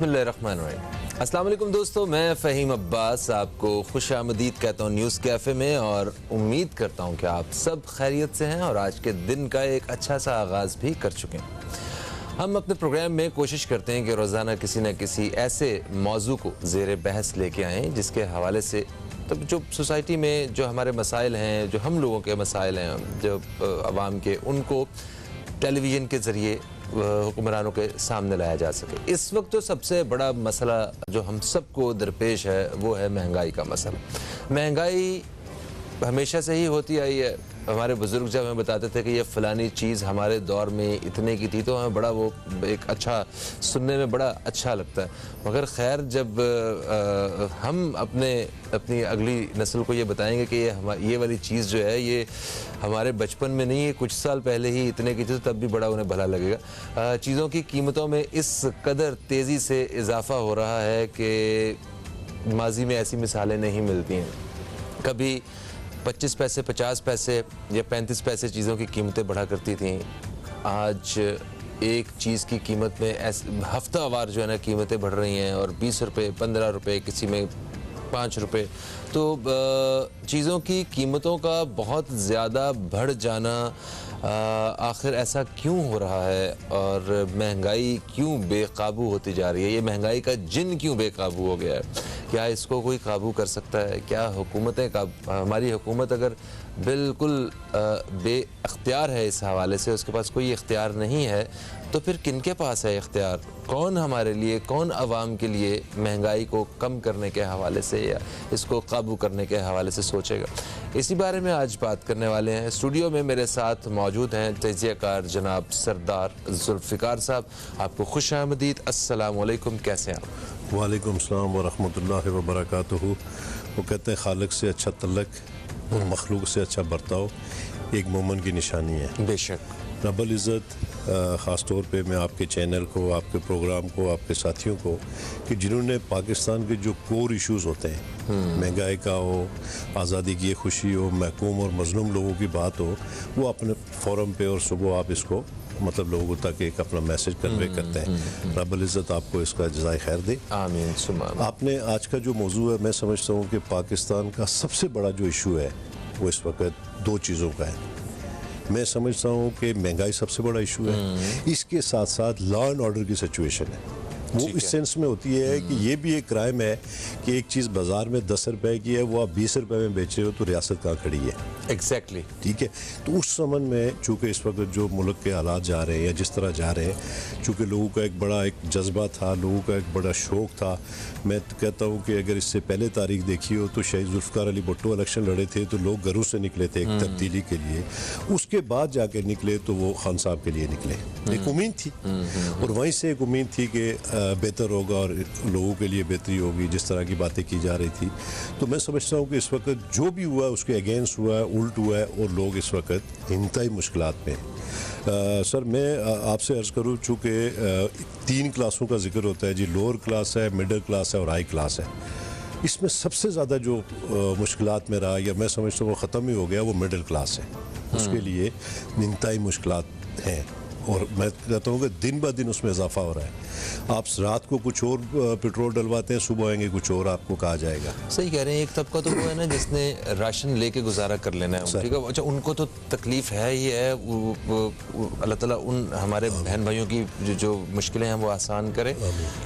बिस्मिल्लाहिर्रहमानिर्रहीम। अस्सलाम वालेकुम दोस्तों, मैं फ़हीम अब्बास आपको खुश आमदीद कहता हूँ न्यूज़ कैफ़े में, और उम्मीद करता हूँ कि आप सब खैरियत से हैं और आज के दिन का एक अच्छा सा आगाज़ भी कर चुके हैं। हम अपने प्रोग्राम में कोशिश करते हैं कि रोज़ाना किसी न किसी ऐसे मौजू को ज़ेर बहस लेके आएँ जिसके हवाले से तो जो सोसाइटी में जो हमारे मसाइल हैं, जो हम लोगों के मसाइल हैं, जो आवाम के, उनको टेलीविज़न के ज़रिए हुक्मरानों के सामने लाया जा सके। इस वक्त तो सबसे बड़ा मसला जो हम सबको दरपेश है वो है महंगाई का मसला। महंगाई हमेशा से ही होती आई है। हमारे बुज़ुर्ग जब हमें बताते थे कि ये फ़लानी चीज़ हमारे दौर में इतने की थी तो हमें बड़ा वो एक अच्छा सुनने में बड़ा अच्छा लगता है। मगर ख़ैर जब हम अपनी अगली नस्ल को ये बताएंगे कि ये वाली चीज़ जो है ये हमारे बचपन में नहीं है, कुछ साल पहले ही इतने की थी, तो तब भी बड़ा उन्हें भला लगेगा। चीज़ों की कीमतों में इस कदर तेज़ी से इजाफ़ा हो रहा है कि माजी में ऐसी मिसालें नहीं मिलती हैं। कभी 25 पैसे 50 पैसे या 35 पैसे चीज़ों की कीमतें बढ़ा करती थीं। आज एक चीज़ की कीमत में हफ्तावार जो है ना कीमतें बढ़ रही हैं, और 20 रुपये 15 रुपये, किसी में 5 रुपये। तो चीज़ों की कीमतों का बहुत ज़्यादा बढ़ जाना आखिर ऐसा क्यों हो रहा है, और महंगाई क्यों बेकाबू होती जा रही है? ये महंगाई का जिन क्यों बेकाबू हो गया है? क्या इसको कोई काबू कर सकता है? क्या हुकूमतें हमारी हुकूमत अगर बिल्कुल बेअख्तियार है इस हवाले से, उसके पास कोई इख्तियार नहीं है, तो फिर किनके पास है इख्तियार? कौन हमारे लिए, कौन आवाम के लिए महंगाई को कम करने के हवाले से या इसको काबू करने के हवाले से सोचेगा? इसी बारे में आज बात करने वाले हैं। स्टूडियो में मेरे साथ मौजूद हैं तजियाकार जनाब सरदार जुल्फ़िकार साहब। आपको खुश आमदीद। अस्सलाम वालेकुम, कैसे हैं आप? वालेकुम सलाम व रहमतुल्लाहि व बरकातुहू। वो कहते हैं खालिक से अच्छा तल्लक और मखलूक से अच्छा बर्ताव एक मोमन की निशानी है। बेशक। रब्बुल इज़्ज़त ख़ास तौर पे मैं आपके चैनल को, आपके प्रोग्राम को, आपके साथियों को, कि जिन्होंने पाकिस्तान के जो कोर इश्यूज़ होते हैं, महंगाई का हो, आज़ादी की खुशी हो, महकूम और मज़लूम लोगों की बात हो, वो अपने फोरम पे और सुबह आप इसको मतलब लोगों तक एक अपना मैसेज कन्वे करते हैं। रब्बुल इज़्ज़त आपको इसका जज़ाए खैर दे। आमीन सुमा आमीन। आपने आज का जो मौजू है, मैं समझता हूँ कि पाकिस्तान का सबसे बड़ा जो इशू है वो इस वक्त दो चीज़ों का है। मैं समझता हूँ कि महंगाई सबसे बड़ा इशू है, इसके साथ साथ लॉ एंड ऑर्डर की सिचुएशन है। वो इस सेंस में होती है कि ये भी एक क्राइम है कि एक चीज़ बाज़ार में 10 रुपए की है, वो आप 20 रुपए में बेच रहे हो, तो रियासत कहाँ खड़ी है? एग्जैक्टली। ठीक है। तो उस संबंध में चूँकि इस वक्त जो मुल्क के हालात जा रहे हैं या जिस तरह जा रहे हैं, चूँकि लोगों का एक बड़ा एक जज्बा था, लोगों का एक बड़ा शौक़ था। मैं कहता हूँ कि अगर इससे पहले तारीख देखी हो तो शहीद जुल्फ़िकार अली भुट्टो इलेक्शन लड़े थे तो लोग घरों से निकले थे एक तब्दीली के लिए। उसके बाद जाके निकले तो वो खान साहब के लिए निकले। एक उम्मीद थी, और वहीं से एक उम्मीद थी कि बेहतर होगा और लोगों के लिए बेहतरी होगी, जिस तरह की बातें की जा रही थी। तो मैं समझता हूँ कि इस वक्त जो भी हुआ है उसके अगेंस्ट हुआ है, उल्ट हुआ है, और लोग इस वक्त इंतहाई मुश्किलात में हैं। सर मैं आपसे अर्ज़ करूँ, चूँकि 3 क्लासों का जिक्र होता है जी, लोअर क्लास है, मिडिल क्लास है और हाई क्लास है। इसमें सबसे ज़्यादा जो मुश्किलात में रहा, या मैं समझता हूँ वो ख़त्म ही हो गया, वो मिडिल क्लास है। उसके लिए इंतहाई मुश्किलात हैं, और मैं कहता हूँ कि दिन ब दिन उसमें इजाफा हो रहा है। आप रात को कुछ और पेट्रोल डलवाते हैं, सुबह आएंगे कुछ और आपको कहा जाएगा। सही कह रहे हैं। एक तबका तो वो है ना जिसने राशन लेके गुजारा कर लेना है, ठीक है। अच्छा, उनको तो तकलीफ़ है ही है। अल्लाह ताला उन हमारे बहन भाइयों की जो मुश्किलें हैं वो आसान करे।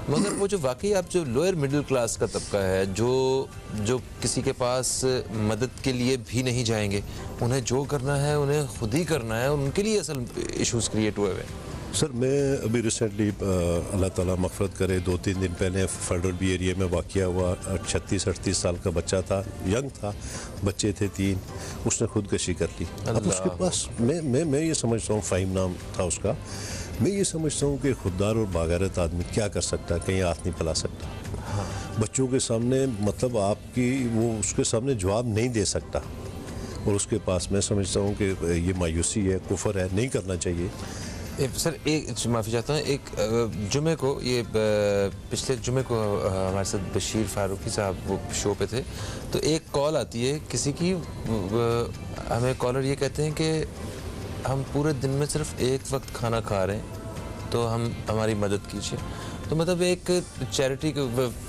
मगर वो जो वाकई आप जो लोअर मिडिल क्लास का तबका है, जो किसी के पास मदद के लिए भी नहीं जाएंगे, उन्हें जो करना है उन्हें खुद ही करना है, उनके लिए असल इशूज़ क्रिएट हुए हैं। सर मैं अभी रिसेंटली अल्लाह ताला मग़फ़िरत करे 2-3 दिन पहले फेडरल बी एरिया में वाक़या हुआ। 36-38 साल का बच्चा था, यंग था, बच्चे थे 3, उसने खुदकशी कर ली। अब उसके पास मैं ये समझता हूँ, फ़हीम नाम था उसका, मैं ये समझता हूँ कि खुददार और बागैरत आदमी क्या कर सकता है? कहीं हाथ नहीं फैला सकता। बच्चों के सामने मतलब आपकी वो उसके सामने जवाब नहीं दे सकता, और उसके पास मैं समझता हूँ कि ये मायूसी है, कुफ़र है, नहीं करना चाहिए। सर एक माफ़ी चाहता हूँ, एक जुमे को ये पिछले जुमे को हमारे साथ बशीर फारूकी साहब वो शो पे थे, तो एक कॉल आती है किसी की, हमें कॉलर ये कहते हैं कि हम पूरे दिन में सिर्फ एक वक्त खाना खा रहे हैं, तो हमारी मदद कीजिए। तो मतलब एक चैरिटी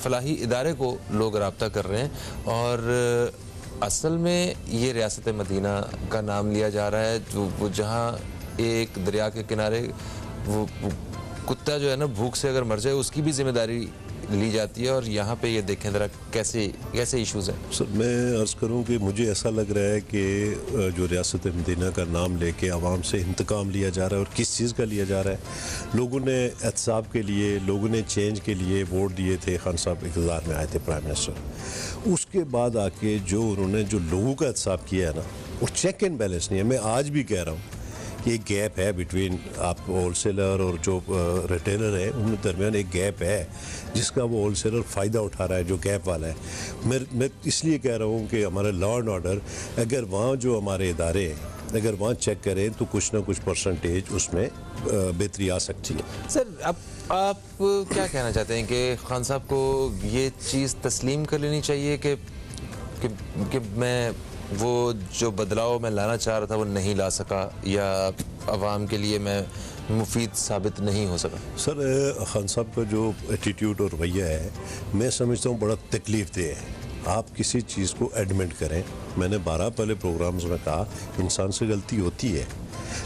फलाही इदारे को लोग रब्ता कर रहे हैं और असल में ये रियासत मदीना का नाम लिया जा रहा है जो वो जहाँ एक दरिया के किनारे वो कुत्ता जो है ना भूख से अगर मर जाए उसकी भी जिम्मेदारी ली जाती है और यहाँ पे ये देखें ज़रा कैसे इश्यूज़ हैं। सर मैं अर्ज़ करूँ कि मुझे ऐसा लग रहा है कि जो रियासत मदीना का नाम लेके आवाम से इंतकाम लिया जा रहा है और किस चीज़ का लिया जा रहा है। लोगों ने एहतसाब के लिए, लोगों ने चेंज के लिए वोट दिए थे, खान साहब इक़्तिदार में आए थे प्राइम मिनिस्टर। उसके बाद आके जो उन्होंने जो लोगों का एहतसाब किया है ना वो चेक एंड बैलेंस नहीं है। मैं आज भी कह रहा हूँ एक गैप है बिटवीन आप होलसेलर और जो रिटेलर है उनके दरमियान एक गैप है जिसका वो होलसेलर फ़ायदा उठा रहा है, जो गैप वाला है। मैं इसलिए कह रहा हूँ कि हमारा लॉ एंड ऑर्डर अगर वहाँ जो हमारे इदारे हैं अगर वहाँ चेक करें तो कुछ ना कुछ परसेंटेज उसमें बेहतरी आ सकती है। सर अब आप क्या कहना चाहते हैं कि खान साहब को ये चीज़ तस्लीम कर लेनी चाहिए कि मैं वो जो बदलाव मैं लाना चाह रहा था वो नहीं ला सका या अवाम के लिए मैं मुफीद साबित नहीं हो सका? सर खान साहब का जो एटीट्यूड और रवैया है मैं समझता हूँ बड़ा तकलीफ दे है। आप किसी चीज़ को एडमिट करें, मैंने 12 पहले प्रोग्राम्स में कहा इंसान से गलती होती है,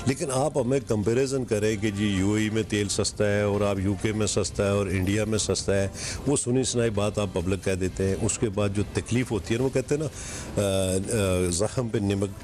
लेकिन आप हमें कंपैरिजन करें कि जी यूएई में तेल सस्ता है और आप यूके में सस्ता है और इंडिया में सस्ता है, वो सुनी सुनाई बात आप पब्लिक कह देते हैं। उसके बाद जो तकलीफ़ होती है वो कहते हैं ना ज़ख़म पे नमक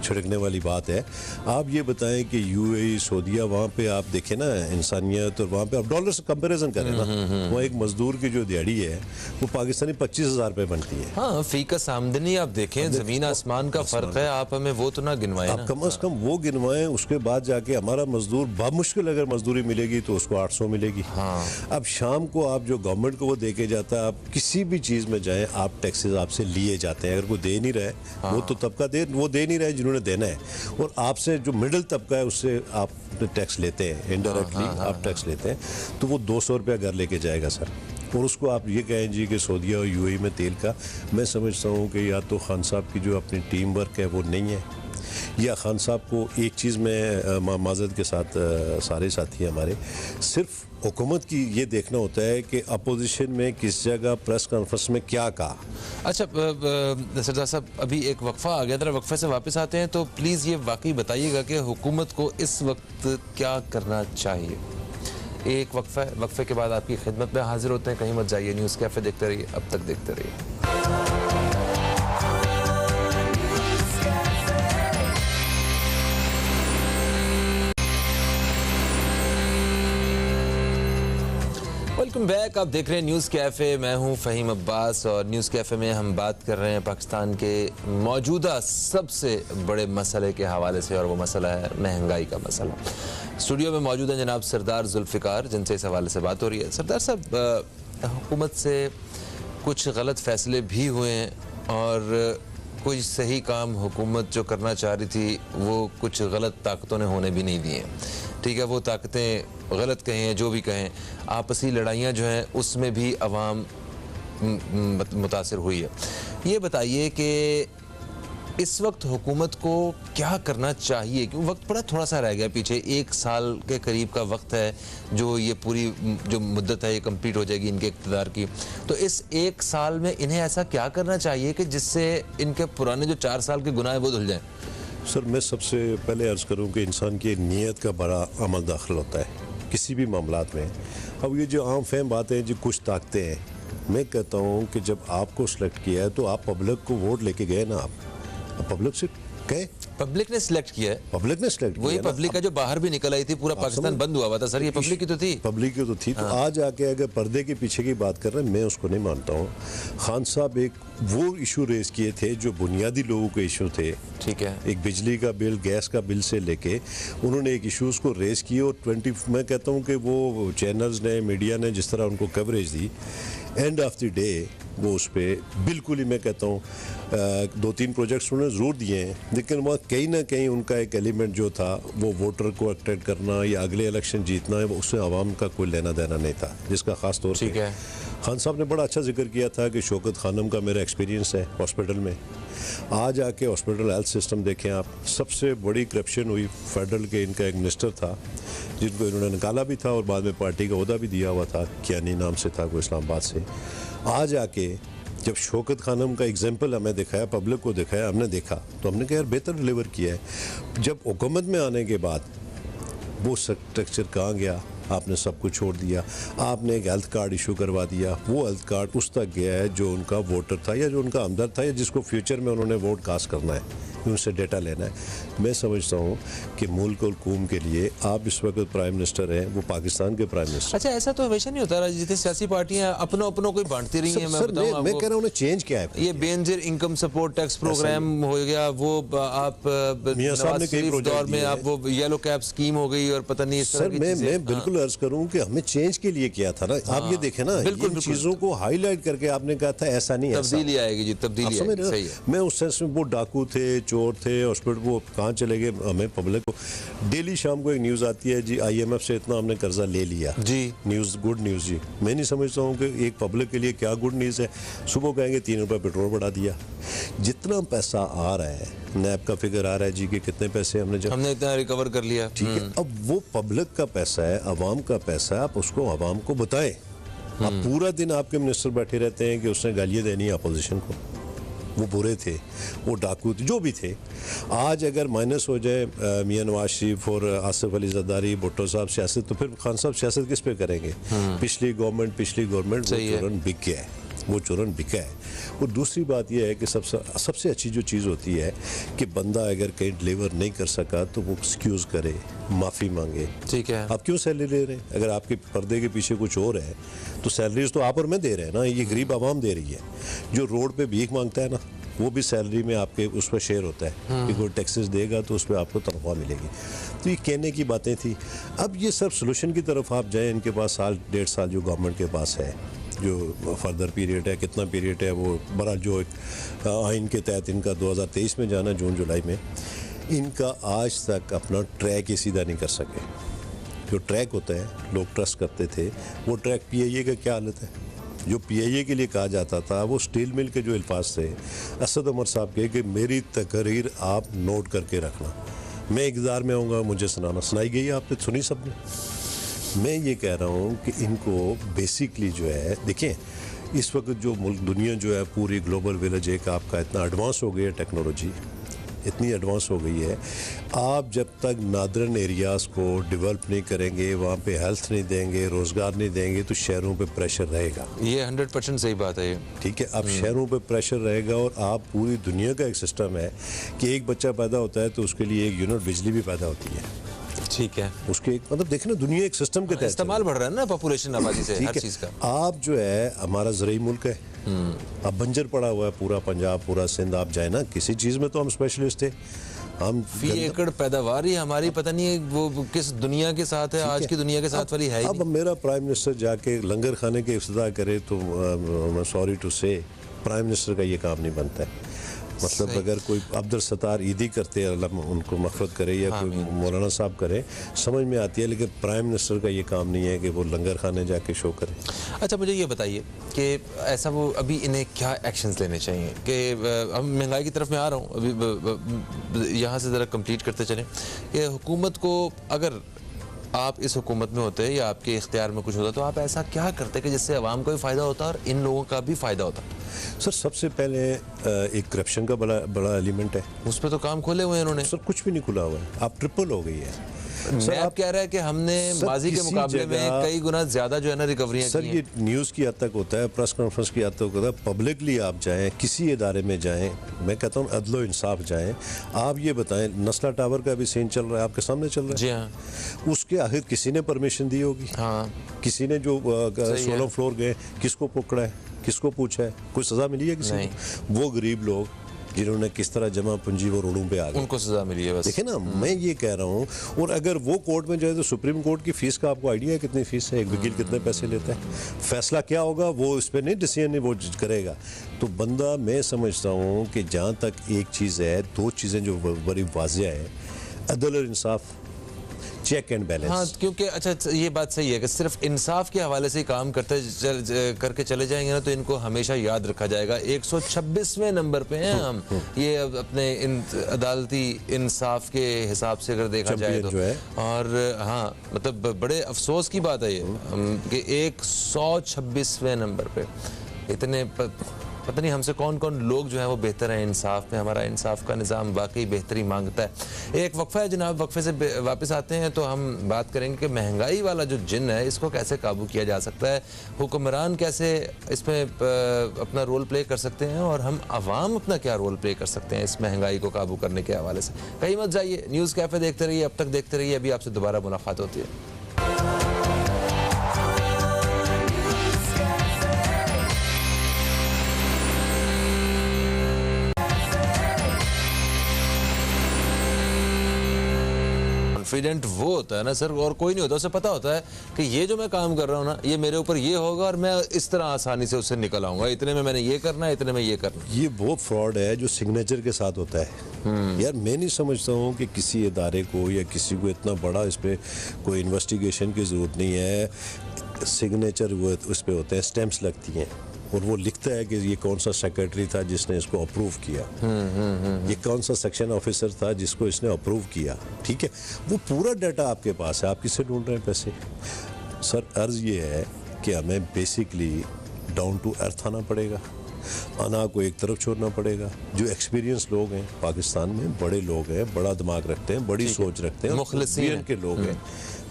छिड़कने वाली बात है। आप ये बताएं कि यूएई सऊदीया वहाँ पे आप देखें ना इंसानियत और वहाँ पे आप डॉलर से कंपैरिजन करें ना, वहाँ एक मज़दूर की जो दिहाड़ी है वो पाकिस्तानी 25,000 रुपये बनती है। हाँ, फीकस आमदनी आप देखें ज़मीन आसमान का फ़र्क है, आप हमें वो तो ना गिनवाएं। आप कम अज़ कम वो गिनवाएं, उसके बाद जाके हमारा मजदूर बामुश्किल अगर मजदूरी मिलेगी तो उसको 800 मिलेगी। हाँ। अब शाम को आप जो गवर्नमेंट को वो दे के जाता है, आप किसी भी चीज़ में जाएं आप टैक्सेस आपसे लिए जाते हैं। अगर कोई दे नहीं रहा है वो तो तबका वो दे नहीं रहा है जिन्होंने देना है, और आपसे जो मिडिल तबका है उससे आप टैक्स लेते हैं, इनडायरेक्टली आप टैक्स लेते हैं, तो वो 200 रुपया घर लेके जाएगा सर। और उसको आप ये कहें जी कि सऊदीया और यूएई में तेल का, मैं समझता हूँ कि या तो खान साहब की जो अपनी टीम वर्क है वो नहीं है, या खान साहब को एक चीज़ में माजरत के साथ सारे साथी हमारे सिर्फ हुकूमत की ये देखना होता है कि अपोजिशन में किस जगह प्रेस कॉन्फ्रेंस में क्या कहा। अच्छा सरदार साहब, अभी एक वक्फा आ गया था, वक्फे से वापस आते हैं तो प्लीज़ ये वाकई बताइएगा कि हुकूमत को इस वक्त क्या करना चाहिए। एक वक्फे के बाद आपकी खिदमत में हाजिर होते हैं, कहीं मत जाइए, न्यूज़ कैफ़े देखते रहिए, अब तक देखते रहिए। वेलकम बैक, आप देख रहे हैं न्यूज़ कैफ़े, मैं हूं फ़हीम अब्बास और न्यूज़ कैफ़े में हम बात कर रहे हैं पाकिस्तान के मौजूदा सबसे बड़े मसले के हवाले से, और वो मसला है महंगाई का मसला। स्टूडियो में मौजूद हैं जनाब सरदार जुल्फ़िकार, जिनसे इस हवाले से बात हो रही है। सरदार साहब, हुकूमत से कुछ गलत फ़ैसले भी हुए हैं और कोई सही काम हुकूमत जो करना चाह रही थी वो कुछ गलत ताकतों ने होने भी नहीं दिए। ठीक है, वो ताकतें गलत कहें जो भी कहें, आपसी लड़ाइयाँ जो हैं उसमें भी अवाम मुतासिर हुई है। ये बताइए कि इस वक्त हुकूमत को क्या करना चाहिए, क्योंकि वक्त बड़ा थोड़ा सा रह गया पीछे, 1 साल के करीब का वक्त है जो ये पूरी जो मुद्दत है ये कंप्लीट हो जाएगी इनके इक़्तिदार की। तो इस 1 साल में इन्हें ऐसा क्या करना चाहिए कि जिससे इनके पुराने जो 4 साल के गुनाह है वो धुल जाएं? सर मैं सबसे पहले अर्ज़ करूं कि इंसान की नीयत का बड़ा अमल दाखिल होता है किसी भी मामलात में। अब ये जो आम फहम बातें हैं जो कुछ ताकतें हैं, मैं कहता हूं कि जब आपको सिलेक्ट किया है तो आप पब्लिक को वोट लेके गए ना, आप पब्लिक से गए, पब्लिक ने सिलेक्ट किया है, पब्लिक ने सिलेक्ट किया। वही पब्लिक है जो बाहर भी निकल आई थी, पूरा पाकिस्तान बंद हुआ था सर, ये पब्लिक की तो थी, पब्लिक की तो थी। तो आज आके अगर पर्दे के पीछे की बात कर रहे हैं, मैं उसको नहीं मानता हूँ। खान साहब एक वो इशू रेज किए थे जो बुनियादी लोगों के इशू थे, ठीक है, एक बिजली का बिल, गैस का बिल से लेके उन्होंने एक इशूज़ को रेज किए, और मैं कहता हूँ कि वो चैनल्स ने, मीडिया ने जिस तरह उनको coverage the, end of the day वो उस पर बिल्कुल ही मैं कहता हूँ 2-3 प्रोजेक्ट्स उन्होंने ज़रूर दिए हैं, लेकिन वहाँ कहीं ना कहीं उनका एक एलिमेंट जो था वो वोटर को अट्रैक्ट करना या अगले इलेक्शन जीतना है, उससे आवाम का कोई लेना देना नहीं था, जिसका ख़ास तौर पर खान साहब ने बड़ा अच्छा जिक्र किया था कि शौकत खानम का मेरा एक्सपीरियंस है हॉस्पिटल में, आज आके हॉस्पिटल हेल्थ सिस्टम देखें आप, सबसे बड़ी करप्शन हुई फेडरल के, इनका एक मिनिस्टर था जिनको इन्होंने निकाला भी था और बाद में पार्टी का ओहदा भी दिया हुआ था, कियानी नाम से था, कोई इस्लामाबाद से। आज आके जब शौकत खानम का एग्जाम्पल हमें दिखाया, पब्लिक को दिखाया, हमने देखा तो हमने कहा यार बेहतर डिलीवर किया है। जब हुकूमत में आने के बाद वो स्ट्रक्चर कहाँ गया, आपने सब कुछ छोड़ दिया। आपने एक हेल्थ कार्ड इशू करवा दिया, वो हेल्थ कार्ड उस तक गया है जो उनका वोटर था या जो उनका हमदर्द था या जिसको फ्यूचर में उन्होंने वोट कास्ट करना है, उनसे डेटा लेना है। मैं समझता हूँ कि मुल्क और कौम के लिए आप इस वक्त प्राइम मिनिस्टर हैं, वो पाकिस्तान के प्राइम मिनिस्टर। अच्छा, ऐसा तो हमेशा नहीं होता रहा, जितने सियासी पार्टियां अपनों कोई बांटती रही हैं। मैं कह रहा हूँ चेंज क्या है, ये Benazir income support tax programme हो गया, वो आप नवाज शरीफ दौर में आप वो येलो कैप स्कीम हो गई और पता नहीं इस तरह की चीजें। मैं बिल्कुल अर्ज करूँ कि हमें चेंज के लिए किया था ना, आप ये देखें ना, इन चीजों को हाईलाइट करके आपने कहा था ऐसा नहीं, तब्दीली आएगी जी, तब्दीली आएगी। मैं उस सेंस में वो डाकू थे, चोर थे, हॉस्पिटल वो कहाँ चले गए, हमें पब्लिक को डेली शाम को एक न्यूज़ आती है जी IMF से इतना हमने कर्जा ले लिया जी, न्यूज़ गुड न्यूज़ जी। मैं नहीं समझता हूँ कि एक पब्लिक के लिए क्या गुड न्यूज़ है। सुबह कहेंगे 3 रुपये पेट्रोल बढ़ा दिया, जितना पैसा आ रहा है, नैब का फिगर आ रहा है जी कि कितने पैसे हमने इतना रिकवर कर लिया, ठीक है। अब वो पब्लिक का पैसा है, अवाम का पैसा है, आप उसको अवाम को बताएं। अब पूरा दिन आपके मिनिस्टर बैठे रहते हैं कि उसने गालियाँ देनी है अपोजिशन को, वो बुरे थे, वो डाकू थे, जो भी थे। आज अगर माइनस हो जाए मियां नवाज शरीफ और आसिफ अली जरदारी, भुट्टो साहब सियासत, तो फिर खान साहब सियासत किस पे करेंगे? पिछली गवर्नमेंट वो चुरन बिक गया है, वो चुरन बिका है। और दूसरी बात यह है कि सबसे अच्छी जो चीज़ होती है कि बंदा अगर कहीं डिलीवर नहीं कर सका तो वो एक्सक्यूज़ करे, माफ़ी मांगे, ठीक है। आप क्यों सैलरी ले रहे हैं? अगर आपके पर्दे के पीछे कुछ और है तो सैलरीज तो आप और मैं दे रहे हैं ना, ये गरीब आवाम दे रही है। जो रोड पे भीख मांगता है ना, वो भी सैलरी में आपके उस पर शेयर होता है कि कोई टैक्सेस देगा तो उस पर आपको तनख्वाह मिलेगी। तो ये कहने की बातें थी। अब ये सब सोल्यूशन की तरफ आप जाएं, इनके पास साल 1.5 साल जो गवर्नमेंट के पास है, जो फर्दर पीरियड है, कितना पीरियड है वो बड़ा, जो एक आइन के तहत इनका 2023 में जाना, जून जुलाई में, इनका आज तक अपना ट्रैक ही सीधा नहीं कर सके। जो ट्रैक होता है लोग ट्रस्ट करते थे, वो ट्रैक PIA का क्या हालत है? जो PIA के लिए कहा जाता था, वो स्टील मिल के जो अल्फाज थे असद उमर साहब के कि मेरी तकरीर आप नोट करके रखना, मैं इक़्तिदार में आऊँगा मुझे सुनाना, सुनाई गई आपने, सुनी सबने। मैं ये कह रहा हूँ कि इनको बेसिकली जो है, देखें इस वक्त जो मुल्क दुनिया जो है पूरी ग्लोबल विलेज एक आपका इतना एडवांस हो गई है, टेक्नोलॉजी इतनी एडवांस हो गई है, आप जब तक नादरन एरियाज़ को डेवलप नहीं करेंगे, वहाँ पे हेल्थ नहीं देंगे, रोज़गार नहीं देंगे, तो शहरों पे प्रेशर रहेगा। ये 100% सही बात है ये, ठीक है। अब शहरों पे प्रेशर रहेगा और आप पूरी दुनिया का एक सिस्टम है कि एक बच्चा पैदा होता है तो उसके लिए 1 यूनिट बिजली भी पैदा होती है, ठीक है। उसके मतलब देखना दुनिया एक सिस्टम के तहत इस्तेमाल बढ़ रहा है ना पॉपुलेशन आबादी से हर चीज़ का। आप जो है हमारा ज़रूरी मुल्क है, अब बंजर पड़ा हुआ है पूरा पंजाब, पूरा सिंध, आप जाए ना किसी चीज़ में तो हम स्पेशलिस्ट थे, हम फी एकड़ पैदावार ही हमारी पता नहीं वो किस दुनिया के साथ है, आज की दुनिया के साथ वाली है ही नहीं। अब मेरा प्राइम मिनिस्टर जाके लंगर खाने के इफ्तिताह करे तो सॉरी टू से प्राइम मिनिस्टर का ये काम नहीं बनता है। मतलब अगर कोई अब्दुल सत्तार ईदी करते हैं, अल्लाह उनको मग़फ़िरत करे, या कोई मौलाना साहब करे, समझ में आती है, लेकिन प्राइम मिनिस्टर का ये काम नहीं है कि वो लंगर खाने जाके शो करे। अच्छा, मुझे ये बताइए कि ऐसा वो अभी इन्हें क्या एक्शंस लेने चाहिए कि हम महंगाई की तरफ में आ रहा हूँ, अभी यहाँ से ज़रा कंप्लीट करते चलें कि हुकूमत को, अगर आप इस हुकूमत में होते या आपके इख्तियार में कुछ होता तो आप ऐसा क्या करते कि जिससे आवाम को भी फ़ायदा होता और इन लोगों का भी फ़ायदा होता? सर सबसे पहले एक करप्शन का बड़ा एलिमेंट है, उस पर तो काम खोले हुए हैं इन्होंने। सर कुछ भी नहीं खुला हुआ है, आप ट्रिपल हो गई है। सर आप कह रहे हैं कि हमने माजी के मुकाबले में कई गुना ज्यादा जो है ना रिकवरियां सर ये न्यूज़ की हद तक होता है, प्रेस कॉन्फ्रेंस की हद तक होता है, पब्लिकली आप जाएं, किसी इदारे में जाएं, मैं कहता हूँ अदलो इंसाफ जाएं, आप ये बताएं नस्ला टावर का भी सीन चल रहा है, आपके सामने चल रहा है। जी हाँ। उसके आखिर किसी ने परमिशन दी होगी? हाँ। किसी ने जो 16 फ्लोर गए, किसको पकड़ा है, किसको पूछा है, कोई सजा मिली है किसी को? वो गरीब लोग जिन्होंने किस तरह जमा पूंजी वो रोडों पे आ गए, उनको सजा मिली है बस। देखिए ना, मैं ये कह रहा हूँ। और अगर वो कोर्ट में जाए तो सुप्रीम कोर्ट की फीस का आपको आइडिया है कितनी फीस है, एक वकील कितने पैसे लेता है, फैसला क्या होगा वो इस पर नहीं डिसीजन नहीं वो करेगा। तो बंदा, मैं समझता हूँ कि जहाँ तक एक चीज़ है, 2 चीज़ें जो बड़ी वाजिया है, अदल और इंसाफ। Check and balance. हाँ, क्योंकि अच्छा ये बात सही है कि सिर्फ इंसाफ के हवाले से ही काम करके चले जाएंगे ना तो इनको हमेशा याद रखा जाएगा। 126वें नंबर पे हैं हम, ये अपने अदालती इंसाफ के हिसाब से अगर देखा जाए तो और हाँ मतलब बड़े अफसोस की बात है ये कि 126वें नंबर पे इतने पता नहीं हमसे कौन कौन लोग जो है वो बेहतर हैं इंसाफ में। हमारा इंसाफ का निज़ाम वाकई बेहतरी मांगता है। एक वक्फा है जनाब, वक्फे से वापस आते हैं तो हम बात करेंगे कि महंगाई वाला जो जिन है इसको कैसे काबू किया जा सकता है, हुक्मरान कैसे इसमें अपना रोल प्ले कर सकते हैं और हम आवाम अपना क्या रोल प्ले कर सकते हैं इस महंगाई को काबू करने के हवाले से। कहीं मत जाइए, न्यूज़ कैफ़े देखते रहिए, अब तक देखते रहिए, अभी आपसे दोबारा मुलाकात होती है। कॉन्फिडेंट वो होता है ना सर, और कोई नहीं होता, उसे पता होता है कि ये जो मैं काम कर रहा हूँ ना ये मेरे ऊपर ये होगा और मैं इस तरह आसानी से उससे निकल आऊंगा, इतने में मैंने ये करना है, इतने में ये करना। ये वो फ्रॉड है जो सिग्नेचर के साथ होता है। यार मैं नहीं समझता हूँ कि किसी इदारे को या किसी को इतना बड़ा इस पर कोई इन्वेस्टिगेशन की ज़रूरत नहीं है। सिग्नेचर वो उस पर होते हैं, स्टैम्प्स लगती हैं और वो लिखता है कि ये कौन सा सेक्रेटरी था जिसने इसको अप्रूव किया, ये कौन सा सेक्शन ऑफिसर था जिसको इसने अप्रूव किया। ठीक है, वो पूरा डाटा आपके पास है, आप किससे ढूंढ रहे हैं पैसे। सर अर्ज ये है कि हमें बेसिकली डाउन टू अर्थ आना पड़ेगा, अना को एक तरफ छोड़ना पड़ेगा। जो एक्सपीरियंस लोग हैं पाकिस्तान में, बड़े लोग हैं, बड़ा दिमाग रखते हैं, बड़ी सोच रखते हैं, मुखलिसीन के लोग हैं,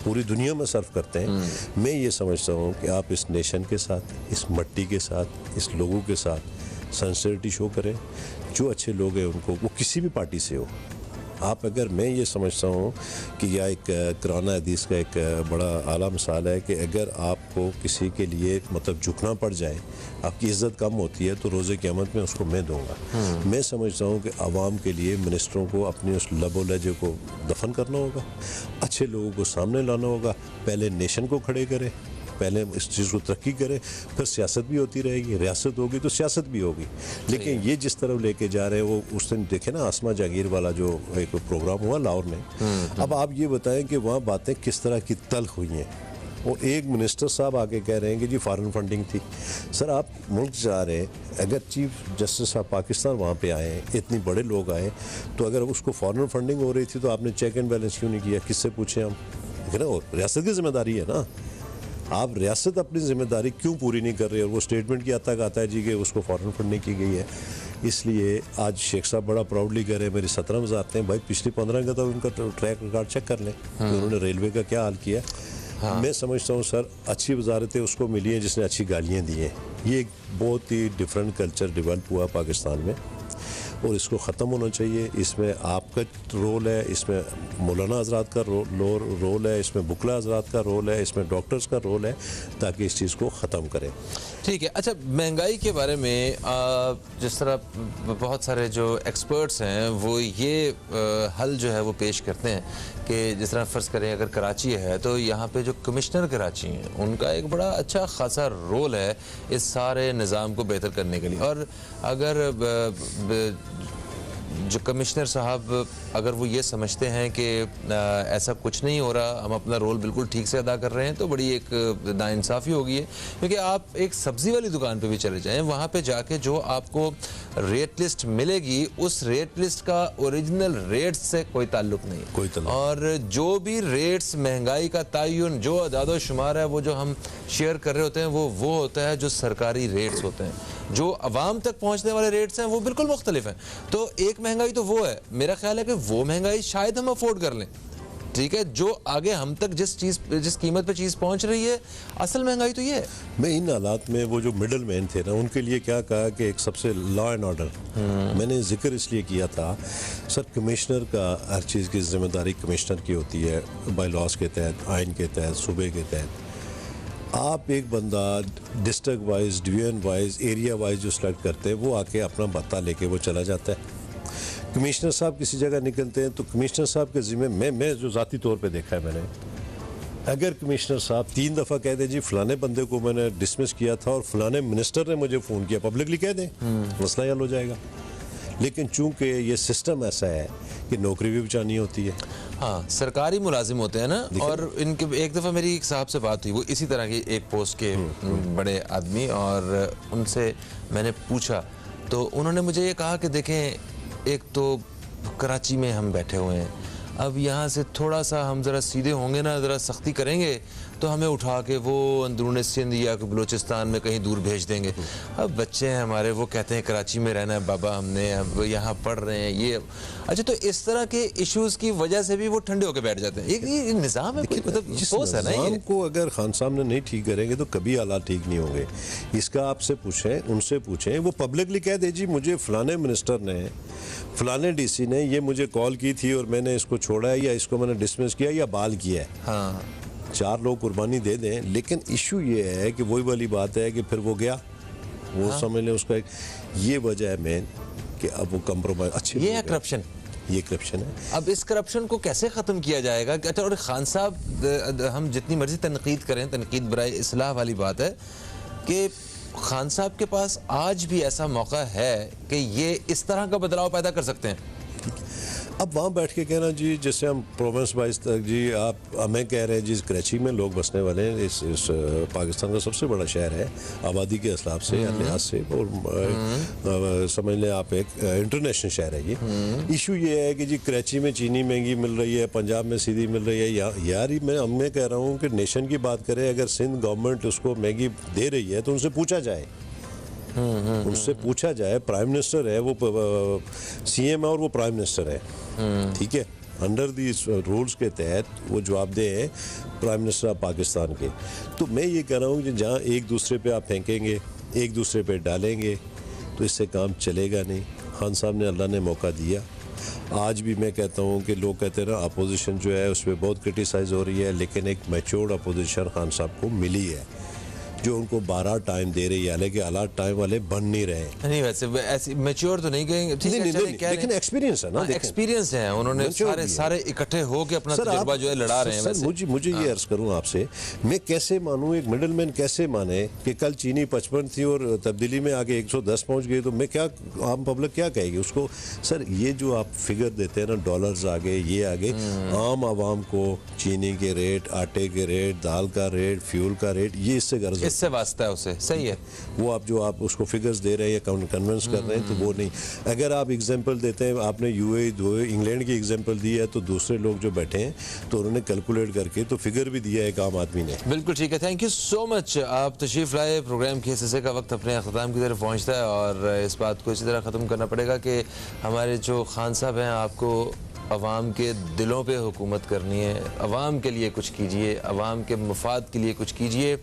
पूरी दुनिया में सर्व करते हैं। मैं ये समझता हूँ कि आप इस नेशन के साथ, इस मट्टी के साथ, इस लोगों के साथ सिंसियरिटी शो करें। जो अच्छे लोग हैं उनको, वो किसी भी पार्टी से हो, आप अगर, मैं ये समझता हूँ कि यह एक कुरान हदीस का एक बड़ा आला मिसाल है कि अगर आपको किसी के लिए मतलब झुकना पड़ जाए, आपकी इज़्ज़त कम होती है तो रोज़े क़यामत में उसको मैं दूंगा। मैं समझता हूँ कि आवाम के लिए मिनिस्टरों को अपनी उस लबो लहजे को दफन करना होगा, अच्छे लोगों को सामने लाना होगा, पहले नेशन को खड़े करें, पहले इस चीज़ को तरक्की करें, फिर सियासत भी होती रहेगी, रियासत होगी तो सियासत भी होगी। लेकिन ये जिस तरफ लेके जा रहे हैं, वो उस दिन देखे ना आसमा जहांगीर वाला जो एक प्रोग्राम हुआ लाहौर में। अब आप ये बताएं कि वहाँ बातें किस तरह की तल्ख हुई हैं। वो एक मिनिस्टर साहब आके कह रहे हैं कि जी फॉरेन फंडिंग थी। सर आप मुल्क जा रहे हैं, अगर चीफ जस्टिस साहब पाकिस्तान वहाँ पे आए, इतने बड़े लोग आए, तो अगर उसको फॉरेन फंडिंग हो रही थी तो आपने चेक एंड बैलेंस क्यों नहीं किया? किससे पूछे हम? है ना, रियासत की जिम्मेदारी है ना। आप रियासत अपनी जिम्मेदारी क्यों पूरी नहीं कर रही? और वो स्टेटमेंट की तक आता है जी कि उसको फॉरेन फंडिंग की गई है। इसलिए आज शेख साहब बड़ा प्राउडली कह रहे हैं, मेरी 17 वजारतें हैं भाई, पिछली 15 का तो उनका ट्रैक रिकॉर्ड चेक कर लें कि उन्होंने रेलवे का क्या हाल किया। मैं समझता हूँ सर अच्छी वजारतें उसको मिली हैं जिसने अच्छी गालियाँ दी हैं। ये एक बहुत ही डिफरेंट कल्चर डेवलप हुआ पाकिस्तान में और इसको ख़त्म होना चाहिए। इसमें आपका रोल है, इसमें मौलाना हजरात का रोल है, इसमें बुकला हजरात का रोल है, इसमें डॉक्टर्स का रोल है, ताकि इस चीज़ को ख़त्म करें। ठीक है। अच्छा, महंगाई के बारे में जिस तरह बहुत सारे जो एक्सपर्ट्स हैं वो ये हल जो है वो पेश करते हैं कि जिस तरह फ़र्ज़ करें अगर कराची है तो यहाँ पे जो कमिश्नर कराची हैं उनका एक बड़ा अच्छा खासा रोल है इस सारे निज़ाम को बेहतर करने के लिए। और अगर जो कमिश्नर साहब अगर वो ये समझते हैं कि ऐसा कुछ नहीं हो रहा, हम अपना रोल बिल्कुल ठीक से अदा कर रहे हैं, तो बड़ी एक नाइंसाफ़ी होगी है। क्योंकि आप एक सब्ज़ी वाली दुकान पे भी चले जाएं, वहाँ पे जाके जो आपको रेट लिस्ट मिलेगी उस रेट लिस्ट का ओरिजिनल रेट से कोई ताल्लुक नहीं, कोई ताल्लुक। और जो भी रेट्स महंगाई का तयन जो अदाद शुमार है वो जो हम शेयर कर रहे होते हैं वो होता है जो सरकारी रेट्स होते हैं। जो आवाम तक पहुँचने वाले रेट्स हैं वो बिल्कुल मुख्तलिफ हैं। तो एक महंगाई तो वो है, मेरा ख्याल है कि वो महंगाई शायद हम अफोर्ड कर लें, ठीक है, जो आगे हम तक जिस कीमत पे चीज़ पहुंच रही है, असल महंगाई तो ये है। मैं इन हालात में वो जो मिडल मैन थे ना, उनके लिए क्या कहा कि एक सबसे लॉ एंड ऑर्डर, मैंने जिक्र इसलिए किया था सर, कमिश्नर का हर चीज़ की जिम्मेदारी कमिश्नर की होती है, बाय लॉज के तहत, आइन के तहत, सूबे के तहत। आप एक बंदा district wise, division wise, area wise जो सेलेक्ट करते हैं, वो आके अपना भत्ता लेके वो चला जाता है। कमिश्नर साहब किसी जगह निकलते हैं तो कमिश्नर साहब के ज़िम्मे, मैं जो ज़ाती तौर पे देखा है मैंने, अगर कमिश्नर साहब 3 दफ़ा कह दें जी फ़लाने बंदे को मैंने डिसमिस किया था और फ़लाने मिनिस्टर ने मुझे फ़ोन किया, पब्लिकली कह दें, मसला हल हो जाएगा। लेकिन चूंकि ये सिस्टम ऐसा है कि नौकरी भी बचानी होती है। हाँ, सरकारी मुलाजिम होते हैं ना, और इनके एक दफ़ा मेरी एक साहब से बात हुई, वो इसी तरह की एक पोस्ट के बड़े आदमी, और उनसे मैंने पूछा तो उन्होंने मुझे ये कहा कि देखें, एक तो कराची में हम बैठे हुए हैं, अब यहाँ से थोड़ा सा हम ज़रा सीधे होंगे ना, ज़रा सख्ती करेंगे तो हमें उठा के वो अंदरूनी सिंध या बलूचिस्तान में कहीं दूर भेज देंगे। अब बच्चे हैं हमारे, वो कहते हैं कराची में रहना है बाबा हमने, अब यहाँ पढ़ रहे हैं ये। अच्छा, तो इस तरह के इश्यूज़ की वजह से भी वो ठंडे होकर बैठ जाते हैं। ये निज़ाम है, मतलब सोच है ना, ये को अगर खान साहब ने नहीं ठीक करेंगे तो कभी हालात ठीक नहीं होंगे। इसका आपसे पूछें, उनसे पूछें, वो पब्लिकली कह दे जी मुझे फलाने मिनिस्टर ने, फलाने डीसी ने ये मुझे कॉल की थी और मैंने इसको छोड़ा है, या इसको मैंने डिसमिस किया या बाल किया है। हाँ, 4 लोग कुर्बानी दे दें, लेकिन इशू ये है कि वही वाली बात है कि फिर वो गया, वो समझ लें उसका ये वजह है मेन कि अब वो कंप्रोमाइज अच्छी, ये है करप्शन, ये करप्शन है। अब इस करप्शन को कैसे ख़त्म किया जाएगा? अच्छा, और खान साहब, हम जितनी मर्जी तनकीद करें, तनकीद बराए इस्लाह वाली बात है कि खान साहब के पास आज भी ऐसा मौका है कि ये इस तरह का बदलाव पैदा कर सकते हैं। अब वहाँ बैठ के कहना जी, जैसे हम प्रोविंस वाइज तक जी आप हमें कह रहे हैं जी कराची में लोग बसने वाले हैं, इस पाकिस्तान का सबसे बड़ा शहर है आबादी के हिसाब से या लिहाज से, और समझ लें आप एक इंटरनेशनल शहर है ये। इशू ये है कि जी कराची में चीनी महंगी मिल रही है, पंजाब में सीधी मिल रही है, यार ही मैं कह रहा हूँ कि नेशन की बात करें, अगर सिंध गवर्नमेंट उसको महंगी दे रही है तो उनसे पूछा जाए, उनसे पूछा जाए। प्राइम मिनिस्टर है वो, सीएम है और वो प्राइम मिनिस्टर है, ठीक है, अंडर दी रूल्स के तहत वो जवाबदेह है प्राइम मिनिस्टर ऑफ पाकिस्तान के। तो मैं ये कह रहा हूँ कि जहाँ एक दूसरे पे आप फेंकेंगे, एक दूसरे पे डालेंगे, तो इससे काम चलेगा नहीं। खान साहब ने, अल्लाह ने मौका दिया। आज भी मैं कहता हूँ कि लोग कहते हैं ना अपोजिशन जो है उस पर बहुत क्रिटिसाइज हो रही है, लेकिन एक मैच्योर्ड अपोजिशन खान साहब को मिली है जो उनको 12 टाइम दे रही है, हालांकि हालात टाइम वाले बन नहीं रहे। नहीं, वैसे ऐसे मैच्योर तो नहीं कहेंगे, ठीक है, लेकिन एक्सपीरियंस है ना, एक्सपीरियंस है, उन्होंने सारे इकट्ठे होके अपना तजुर्बा जो है लड़ा रहे हैं। सर मुझे ये अर्ज करूं आपसे, मैं कैसे मानूं, एक मिडलमैन कैसे माने कि कल चीनी 55 थी और तब्दीली में आगे 110 पहुंच गई, तो मैं क्या, आम पब्लिक क्या कहेगी उसको? सर ये जो आप फिगर देते हैं ना, डॉलर्स आ गए, ये आ गए, आम आवाम को चीनी के रेट, आटे के रेट, दाल का रेट, फ्यूल का रेट, ये इससे गर्ज, इससे वास्ता है उसे, सही है। वो आप जो आप उसको फिगर्स दे रहे हैं या कन्विंस कर रहे हैं, तो वो नहीं। अगर आप एग्जांपल देते हैं, आपने यूएई इंग्लैंड की एग्जांपल दी है, तो दूसरे लोग जो बैठे हैं तो उन्होंने कैलकुलेट करके तो फिगर भी दिया है एक आम आदमी ने। बिल्कुल ठीक है, थैंक यू सो मच। आप तशरीफ लाए, प्रोग्राम के हिस्से का वक्त अपने अख्ताम की तरफ पहुँचता है, और इस बात को इसी तरह ख़त्म करना पड़ेगा कि हमारे जो खान साहब हैं, आपको अवाम के दिलों पे हुकूमत करनी है, अवाम के लिए कुछ कीजिए, अवाम के मफाद के लिए कुछ कीजिए।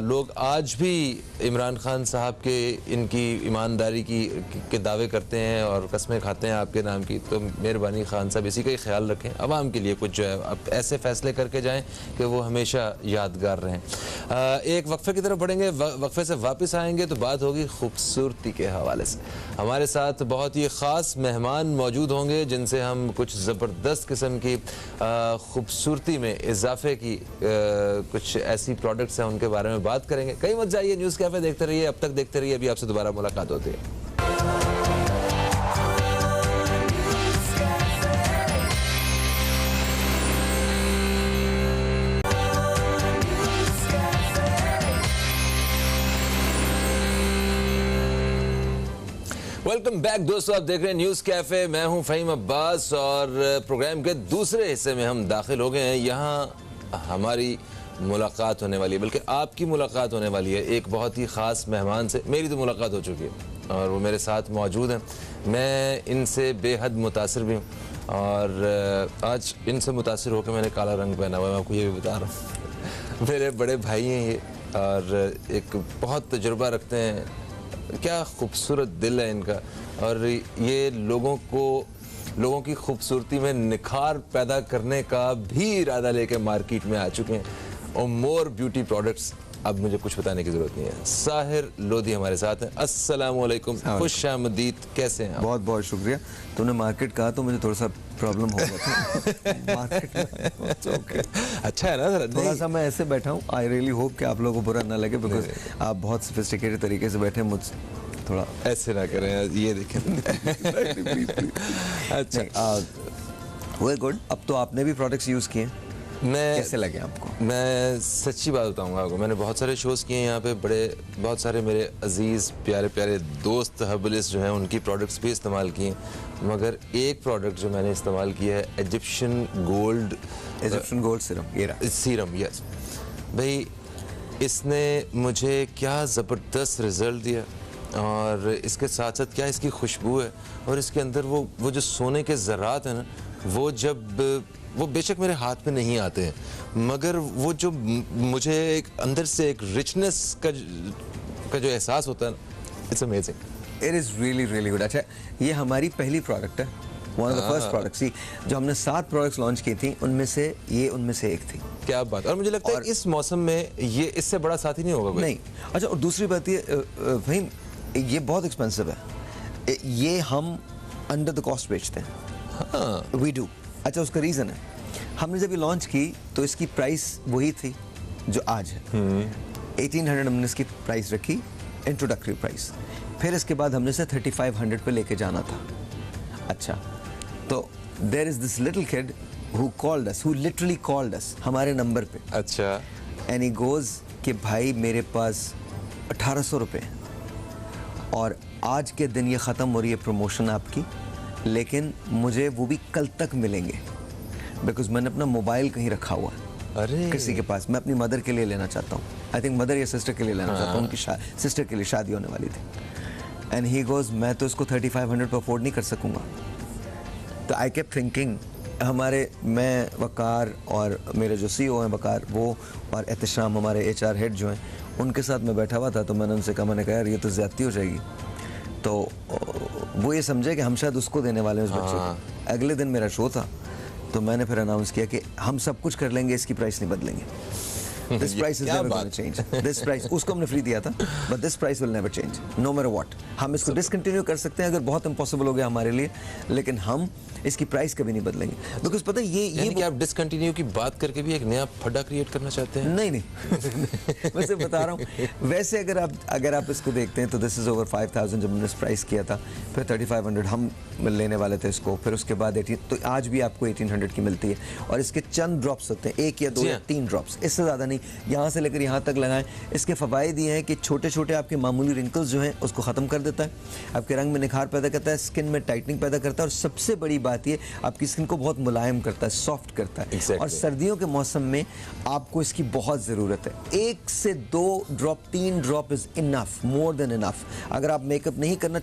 लोग आज भी इमरान खान साहब के इनकी ईमानदारी के दावे करते हैं और कस्में खाते हैं आपके नाम की, तो मेहरबानी खान साहब इसी का ही ख्याल रखें, अवाम के लिए कुछ जो है अब ऐसे फैसले करके जाएं कि वो हमेशा यादगार रहें। एक वक्फे की तरफ बढ़ेंगे, वक्फे से वापस आएंगे तो बात होगी खूबसूरती के हवाले से। हमारे साथ बहुत ही ख़ास मेहमान मौजूद होंगे जिनसे हम कुछ ज़बरदस्त किस्म की खूबसूरती में इजाफे की कुछ ऐसी प्रोडक्ट्स हैं उनके बारे में बात करेंगे। कहीं मत जाइए, न्यूज़ कैफ़े देखते रहिए, अब तक देखते रहिए, अभी आपसे दोबारा मुलाकात होती है। वेलकम बैक दोस्तों, आप देख रहे हैं न्यूज़ कैफ़े, मैं हूं फ़हीम अब्बास, और प्रोग्राम के दूसरे हिस्से में हम दाखिल हो गए हैं। यहाँ हमारी मुलाकात होने वाली है, बल्कि आपकी मुलाकात होने वाली है एक बहुत ही ख़ास मेहमान से। मेरी तो मुलाकात हो चुकी है और वो मेरे साथ मौजूद हैं। मैं इनसे बेहद मुतासिर भी हूँ, और आज इनसे मुतासिर होकर मैंने काला रंग पहना हुआ है, मैं आपको ये भी बता रहा हूँ। मेरे बड़े भाई हैं ये, और एक बहुत तजुर्बा रखते हैं, क्या खूबसूरत दिल है इनका, और ये लोगों की खूबसूरती में निखार पैदा करने का भी इरादा लेके मार्केट में आ चुके हैं, और मोर ब्यूटी प्रोडक्ट्स। अब मुझे कुछ बताने की जरूरत नहीं है। साहिर लोधी हमारे साथ हैं। अस्सलाम वालेकुम, खुशामदीद, कैसे हैं आप? बहुत बहुत शुक्रिया। तुमने मार्केट कहा तो मुझे थोड़ा सा प्रॉब्लम हो गया था। मार्केट में okay. अच्छा है ना, थोड़ा सा मैं ऐसे बैठा हूँ। आई रियली होप कि आप लोगों को बुरा ना लगे, बिकॉज आप बहुत सोफिस्टिकेटेड तरीके से बैठे, थोड़ा ऐसे ना करें, ये देखें। अच्छा, वेल गुड। अब तो आपने भी प्रोडक्ट्स यूज़ किए, मैं कैसे लगे आपको? मैं सच्ची बात बताऊंगा आपको, मैंने बहुत सारे शोज़ किए हैं यहाँ पे, बहुत सारे मेरे अजीज़ प्यारे प्यारे दोस्त हर्बलिस्ट जो हैं उनकी प्रोडक्ट्स भी इस्तेमाल किए, मगर एक प्रोडक्ट जो मैंने इस्तेमाल किया है इजिप्शियन गोल्ड सीरम, ये रहा सीरम। यस भाई, इसने मुझे क्या ज़बरदस्त रिज़ल्ट दिया, और इसके साथ साथ क्या इसकी खुशबू है, और इसके अंदर वो जो सोने के ज़रात हैं ना, वो बेशक मेरे हाथ में नहीं आते हैं, मगर वो जो मुझे एक अंदर से एक रिचनेस का जो एहसास होता है, it's amazing. It is really really good. अच्छा, ये हमारी पहली प्रोडक्ट है, one of the first products. जो हमने 7 प्रोडक्ट्स लॉन्च की थी, उनमें से एक थी। क्या बात। और मुझे लगता है इस मौसम में ये इससे बड़ा साथी नहीं होगा कोई। नहीं। अच्छा, और दूसरी बात ये भाई, ये बहुत एक्सपेंसिव है, ये हम अंडर द कॉस्ट बेचते हैं। We do. अच्छा, उसका रीज़न है, हमने जब ये लॉन्च की तो इसकी प्राइस वही थी जो आज है। 1800 हमने इसकी प्राइस रखी, इंट्रोडक्टरी प्राइस। फिर इसके बाद हमने इसे 3500 पे लेके जाना था। अच्छा, तो there is this little kid who called us, who literally called us हमारे नंबर पे। अच्छा। एंड ही गोज कि भाई मेरे पास 1800 रुपये हैं और आज के दिन ये ख़त्म हो रही है प्रमोशन आपकी, लेकिन मुझे वो भी कल तक मिलेंगे, बिकॉज मैंने अपना मोबाइल कहीं रखा हुआ है अरे किसी के पास। मैं अपनी मदर के लिए लेना चाहता हूँ, आई थिंक मदर या सिस्टर के लिए लेना चाहता हूँ, उनकी सिस्टर के लिए शादी होने वाली थी। एंड ही गोज मैं तो इसको 3500 पर अफोर्ड नहीं कर सकूँगा। तो आई केप्ट थिंकिंग, मैं वकार और मेरे जो CEO हैं वकार, वो और एहतशाम हमारे HR हेड जो हैं, उनके साथ मैं बैठा हुआ था। तो मैंने उनसे कहा, मैंने कहा यार ये तो ज़्यादती हो जाएगी। तो वो ये समझे कि हम शायद उसको देने वाले हैं उस बच्चे को। अगले दिन मेरा शो था, तो मैंने फिर अनाउंस किया कि हम सब कुछ कर लेंगे, इसकी प्राइस नहीं बदलेंगे। This price is never gonna change. This price उसको हमने फ्री दिया था, but this price will never change no matter what. हम इसको डिसकंटिन्यू कर सकते हैं अगर बहुत इम्पॉसिबल हो गया हमारे लिए, लेकिन हम इसकी प्राइस कभी नहीं बदलेंगे। बिकॉज पता है ये कि आप डिसकंटिन्यू की बात करके भी एक नया फड्डा क्रिएट करना चाहते हैं। नहीं मैं सिर्फ बता रहा हूँ। वैसे अगर आप इसको देखते हैं तो दिस इज ओवर 5000 जब हमने प्राइस किया था, फिर 3500 हम लेने वाले थे इसको, फिर उसके बाद 18, तो आज भी आपको 1800 की मिलती है। और इसके चंद ड्रॉप्स होते हैं, 1 या 2 या 3 ड्रॉप्स, इससे ज़्यादा नहीं। यहाँ से लेकर यहाँ तक लगाएं। इसके फ़वाइद ये हैं कि छोटे छोटे आपके मामूली रिंकल्स जो हैं उसको ख़त्म कर देता है, आपके रंग में निखार पैदा करता है, स्किन में टाइटनिंग पैदा करता है, और सबसे बड़ी बात ये आपकी स्किन को बहुत मुलायम करता है, सॉफ्ट करता है। Exactly. और सर्दियों के मौसम में आपको इसकी बहुत ज़रूरत है। 1 से 2 drop, 3 drop is enough, more than enough. अगर आप मेकअप नहीं करना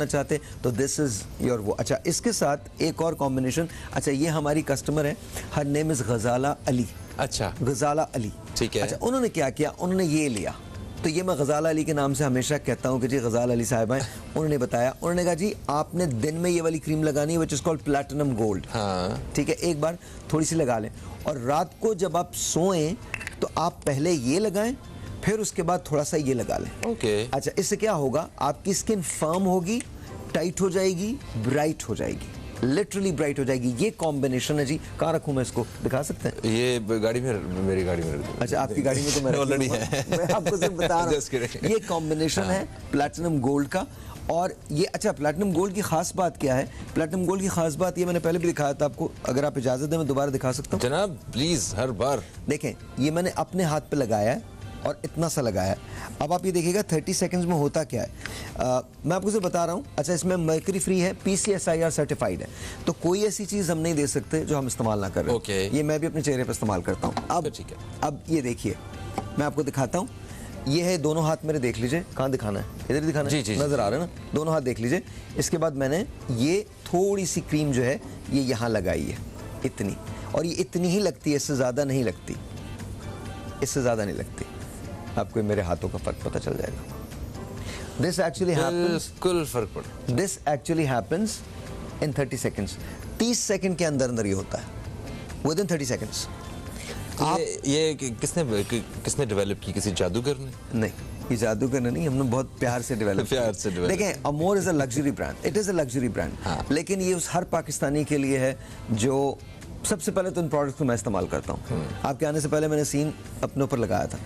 चाहते तो दिस इज़ योर वो। अच्छा, इसके साथ एक और कॉम्बिनेशन। अच्छा, ये हमारी कस्टमर है, हर नेम इज़ गजाला अली। अच्छा, गजाला अली, ठीक है। अच्छा, उन्होंने क्या किया, उन्होंने ये लिया। तो ये मैं गजाला अली के नाम से हमेशा कहता हूँ कि जी गजाला अली साहब हैं। उन्होंने बताया, उन्होंने कहा जी आपने दिन में ये वाली क्रीम लगानी है, which is called platinum gold. हाँ, ठीक है, एक बार थोड़ी सी लगा लें, और रात को जब आप सोएं तो आप पहले ये लगाएं, फिर उसके बाद थोड़ा सा ये लगा लें। ओके। अच्छा, इससे क्या होगा, आपकी स्किन फर्म होगी, टाइट हो जाएगी, ब्राइट हो जाएगी, लिटरली ब्राइट हो जाएगी। ये कॉम्बिनेशन है जी। कहाँ रखूँ मैं इसको, दिखा सकते हैं? ये गाड़ी में, मेरी गाड़ी में। अच्छा, आपकी गाड़ी में तो मैं ऑलरेडी है। मैं आपको सिर्फ बता रहा हूँ, ये कॉम्बिनेशन है प्लैटिनम गोल्ड का। और ये, अच्छा, प्लैटिनम गोल्ड की खास बात क्या है? प्लैटिनम गोल्ड की खास बात ये मैंने पहले भी दिखाया था आपको, अगर आप इजाजत दें मैं दोबारा दिखा सकता हूँ। जनाब प्लीज, हर बार देखें, ये मैंने अपने हाथ पे लगाया है और इतना सा लगाया है। अब आप ये देखिएगा 30 सेकंड्स में होता क्या है। मैं आपको सिर्फ बता रहा हूँ। अच्छा, इसमें मर्करी फ्री है, PCSIR सर्टिफाइड है, तो कोई ऐसी चीज़ हम नहीं दे सकते जो हम इस्तेमाल ना कर रहे हैं। Okay. ये मैं भी अपने चेहरे पर इस्तेमाल करता हूँ। अब ठीक है। अब ये देखिए, मैं आपको दिखाता हूँ। ये है, दोनों हाथ मेरे देख लीजिए। कहाँ दिखाना है? इधर दिखाना है? जी, नज़र आ रहा है ना? दोनों हाथ देख लीजिए। इसके बाद मैंने ये थोड़ी सी क्रीम जो है ये यहाँ लगाई है, इतनी, और ये इतनी ही लगती है, इससे ज़्यादा नहीं लगती, इससे ज़्यादा नहीं लगती। आपको मेरे हाथों का फर्क पता चल जाएगा। दिस एक्चुअली हैपेंस, बिल्कुल फर्क पड़ा। This actually happens in 30 seconds. 30 second के अंदर ये होता है, विद इन 30 सेकंड्स। ये किसने डेवलप की? किसी जादूगर ने? नहीं, ये जादूगर नहीं, हमने बहुत प्यार से डेवलप प्यार से डेवलप। देखें, Amore is a luxury brand, it is a luxury brand, लेकिन ये उस हर पाकिस्तानी के लिए है जो सबसे पहले तो इन प्रोडक्ट्स को मैं इस्तेमाल करता हूँ। आपके आने से पहले मैंने सीन अपने ऊपर लगाया था,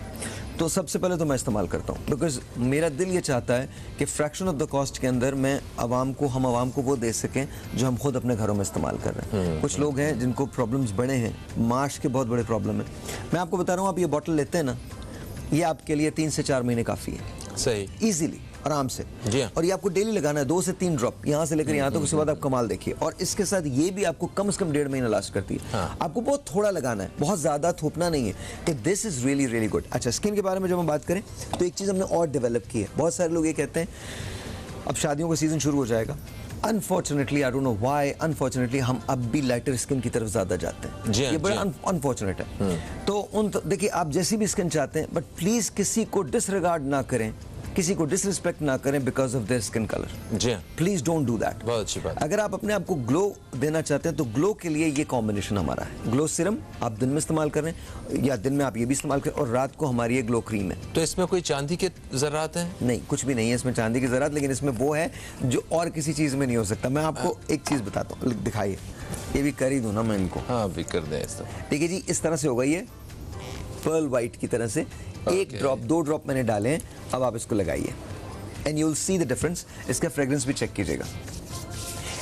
तो सबसे पहले तो मैं इस्तेमाल करता हूँ बिकॉज मेरा दिल ये चाहता है कि फ्रैक्शन ऑफ द कॉस्ट के अंदर मैं हम आवाम को वो दे सकें जो हम खुद अपने घरों में इस्तेमाल कर रहे हैं। कुछ लोग हैं जिनको प्रॉब्लम्स बड़े हैं, माश के बहुत बड़े प्रॉब्लम है। मैं आपको बता रहा हूँ, आप ये बॉटल लेते हैं ना, ये आपके लिए 3 से 4 महीने काफ़ी है, सही, ईजिली, आराम से। जी हाँ। और ये आपको डेली लगाना है, 2 से 3 ड्रॉप यहाँ से लेकर यहाँ तक, उसके बाद आप कमाल देखिए। और इसके साथ ये भी आपको कम से कम 1.5 महीना लास्ट करती है। हाँ। आपको बहुत थोड़ा लगाना है, बहुत ज़्यादा थोपना नहीं है, कि this is really really good. अच्छा, स्किन के बारे में जब हम बात करें तो एक चीज़ हमने और डेवलप की है। बहुत सारे लोग ये कहते हैं अब शादियों का सीज़न शुरू हो जाएगा, unfortunately, I don't know why, unfortunately हम अब भी लाइटर स्किन की तरफ ज़्यादा जाते हैं। जी हाँ, ये बड़ा अनफॉर्चुनेट है। तो देखिए, आप जैसी भी स्किन चाहते हैं, बट प्लीज़ किसी को डिसरिगार्ड ना करें, किसी को डिसरिस्पेक्ट ना करें because of their skin colour. जी हाँ, प्लीज डोंट डू दैट। बहुत अच्छी बात। अगर आप अपने आप को ग्लो देना चाहते हैं तो ग्लो के लिए ये कॉम्बिनेशन हमारा है। ग्लो सीरम आप दिन में इस्तेमाल करें, या दिन में आप ये भी इस्तेमाल करें, और रात को हमारी ये ग्लो क्रीम है। तो इसमें कोई चांदी के ज़रात हैं? नहीं, कुछ भी नहीं है इसमें चांदी की ज़रूरत, लेकिन इसमें वो है जो और किसी चीज़ में नहीं हो सकता। मैं आपको एक चीज़ बताता हूँ, दिखाइए, ये भी कर ही दूँ ना मैं इनको। हाँ, भी कर दें इस तरह। ठीक है जी, इस तरह से होगा ये पर्ल वाइट की तरह से। एक ड्रॉप, 2 ड्रॉप मैंने डाले हैं, अब आप इसको लगाइए and you will see the difference. इसका फ्रेग्रेंस भी चेक कीजिएगा।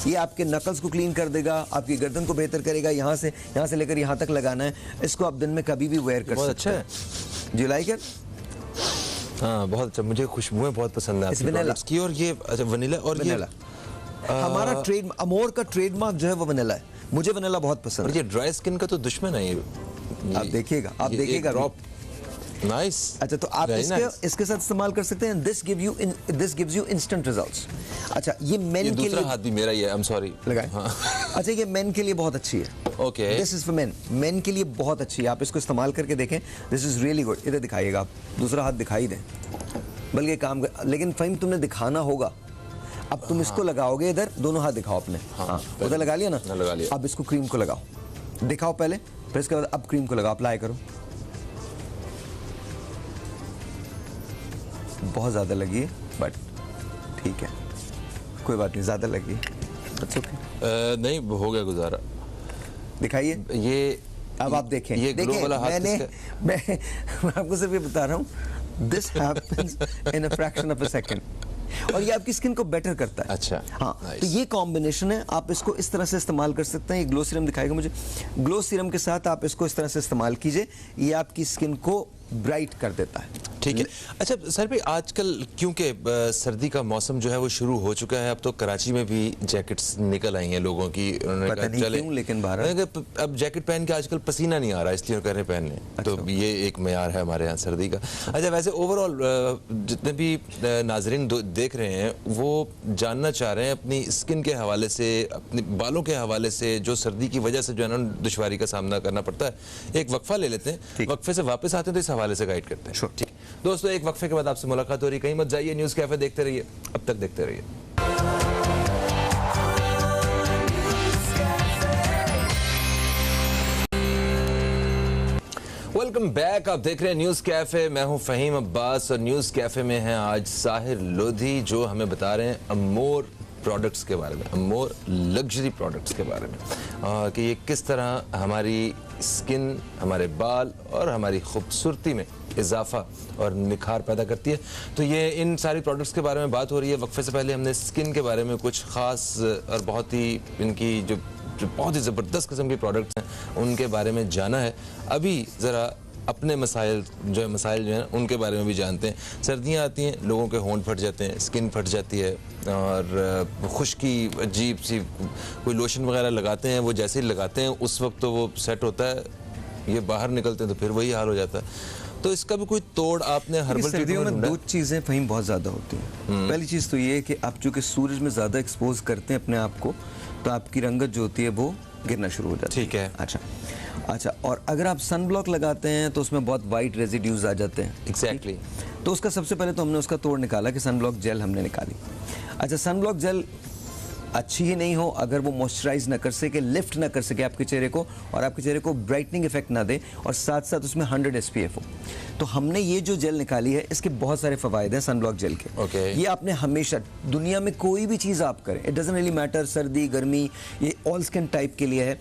ये आपके नकल्स को क्लीन कर देगा, आपकी गर्दन को बेहतर करेगा। यहाँ से लेकर यहाँ तक लगाना है। इसको आप दिन में कभी भी वेयर कर सकते हैं। अच्छा है। जी, लाइक इट? हाँ, बहुत अच्छा, मुझे खुशबुएं बहुत पसंद है आपकी प्रोडक्ट्स की। और ये अच्छा वनीला, और वनीला हमारा ट्रेड, अमोर का ट्रेडमार्क जो है वो वनीला है। मुझे वनीला बहुत पसंद है। ये ड्राई स्किन का तो दुश्मन है ये। आप देखिएगा ड्रॉप, नाइस। अच्छा, तो आप इसके साथ इस्तेमाल कर सकते हैं। This gives you instant results. अच्छा, ये मेन के लिए, दूसरा हाथ भी मेरा ही है, आई एम सॉरी। लगाए। हाँ। अच्छा, ये मेन के लिए बहुत अच्छी है। Okay, this is for main के लिए बहुत अच्छी है। आप इसको इस्तेमाल करके देखें, दिस इज रियली गुड। इधर दिखाइएगा, आप दूसरा हाथ दिखाई दें, बल्कि काम कर, लेकिन फहीम तुमने दिखाना होगा। अब तुम इसको लगाओगे, इधर दोनों हाथ दिखाओ अपने। हाँ, उधर लगा लिया ना? लगा लिया। अब इसको क्रीम को लगाओ, दिखाओ पहले, फिर इसके बाद अब क्रीम को लगाओ, अप्लाई करो। बहुत ज़्यादा लगी है, बट ठीक है, कोई बात नहीं, ज़्यादा लगी है, अच्छा ओके। नहीं, हो गया गुजारा। दिखाइए ये, अब आप देखें, ये ग्लो वाला हाथ मैं आपको सिर्फ ये बता रहा हूँ, this happens in a fraction of a second, और ये आपकी स्किन को बेटर करता है। अच्छा, हाँ, nice. तो ये कॉम्बिनेशन है। आप इसको इस तरह से इस्तेमाल कर सकते हैं। ये ग्लो सीरम दिखाएगा मुझे, ग्लो सीरम के साथ आप इसको इस तरह से इस्तेमाल कीजिए, ये आपकी स्किन को ब्राइट कर देता है। ठीक है। अच्छा सर भाई, आजकल क्योंकि सर्दी का मौसम जो है वो शुरू हो चुका है, अब तो कराची में भी जैकेट्स निकल आई हैं लोगों की। पता नहीं क्यों, लेकिन बाहर अब जैकेट पहन के आजकल पसीना नहीं आ रहा, इसलिए कह रहे हैं पहनने। अच्छा। तो ये एक मयार है हमारे यहाँ सर्दी का। अच्छा, वैसे ओवरऑल जितने भी नाजरीन देख रहे हैं वो जानना चाह रहे हैं अपनी स्किन के हवाले से, अपने बालों के हवाले से, जो सर्दी की वजह से जो है ना दुश्वारी का सामना करना पड़ता है। एक वक्फा ले लेते हैं, वक्फे से वापस आते हैं तो इस हवाले से गाइड करते हैं। ठीक दोस्तों, एक वक्फे के बाद आपसे मुलाकात हो रही है, कहीं मत जाइए, न्यूज़ कैफे देखते रहिए, अब तक देखते रहिए। वेलकम बैक, आप देख रहे हैं न्यूज़ कैफे, मैं हूं फ़हीम अब्बास और न्यूज़ कैफे में हैं आज साहिर लोधी, जो हमें बता रहे हैं अमोर प्रोडक्ट्स के बारे में, अमोर लग्जरी प्रोडक्ट्स के बारे में, कि ये किस तरह हमारी स्किन, हमारे बाल और हमारी खूबसूरती में इजाफा और निखार पैदा करती है। तो ये इन सारी प्रोडक्ट्स के बारे में बात हो रही है। वक्फे से पहले हमने स्किन के बारे में कुछ ख़ास और बहुत ही इनकी जो बहुत ही ज़बरदस्त किस्म की प्रोडक्ट्स हैं उनके बारे में जाना है। अभी ज़रा अपने मसाइल जो हैं उनके बारे में भी जानते हैं। सर्दियाँ आती हैं, लोगों के होंठ फट जाते हैं, स्किन फट जाती है और खुश्की अजीब सी, कोई लोशन वगैरह लगाते हैं, वो जैसे ही लगाते हैं उस वक्त तो वो सेट होता है, ये बाहर निकलते हैं तो फिर वही हाल हो जाता है। तो इसका भी कोई तोड़ आपने हर्बल सर्दियों में 2 चीज़ें फहीम बहुत ज़्यादा होती हैं। पहली चीज़ तो ये है कि आप चूँकि सूरज में ज़्यादा एक्सपोज करते हैं अपने आप को, तो आपकी रंगत जो होती है वो गिरना शुरू हो जाती है। ठीक है। अच्छा, और अगर आप सन ब्लॉक लगाते हैं तो उसमें बहुत वाइट रेजिड्यूज आ जाते हैं। एग्जैक्टली। तो उसका सबसे पहले तो हमने उसका तोड़ निकाला कि सन ब्लॉक जेल हमने निकाली। अच्छा, सन ब्लॉक जेल अच्छी ही नहीं हो, अगर वो मॉइस्चराइज ना कर सके, लिफ्ट ना कर सके आपके चेहरे को, और आपके चेहरे को ब्राइटनिंग इफेक्ट ना दे, और साथ साथ उसमें 100 SPF हो। तो हमने ये जो जेल निकाली है, इसके बहुत सारे फ़वाइद हैं सनब्लॉक जेल के। Okay. ये आपने हमेशा दुनिया में कोई भी चीज़ आप करें, इट डजंट रियली मैटर, सर्दी गर्मी, ये ऑल स्किन टाइप के लिए है।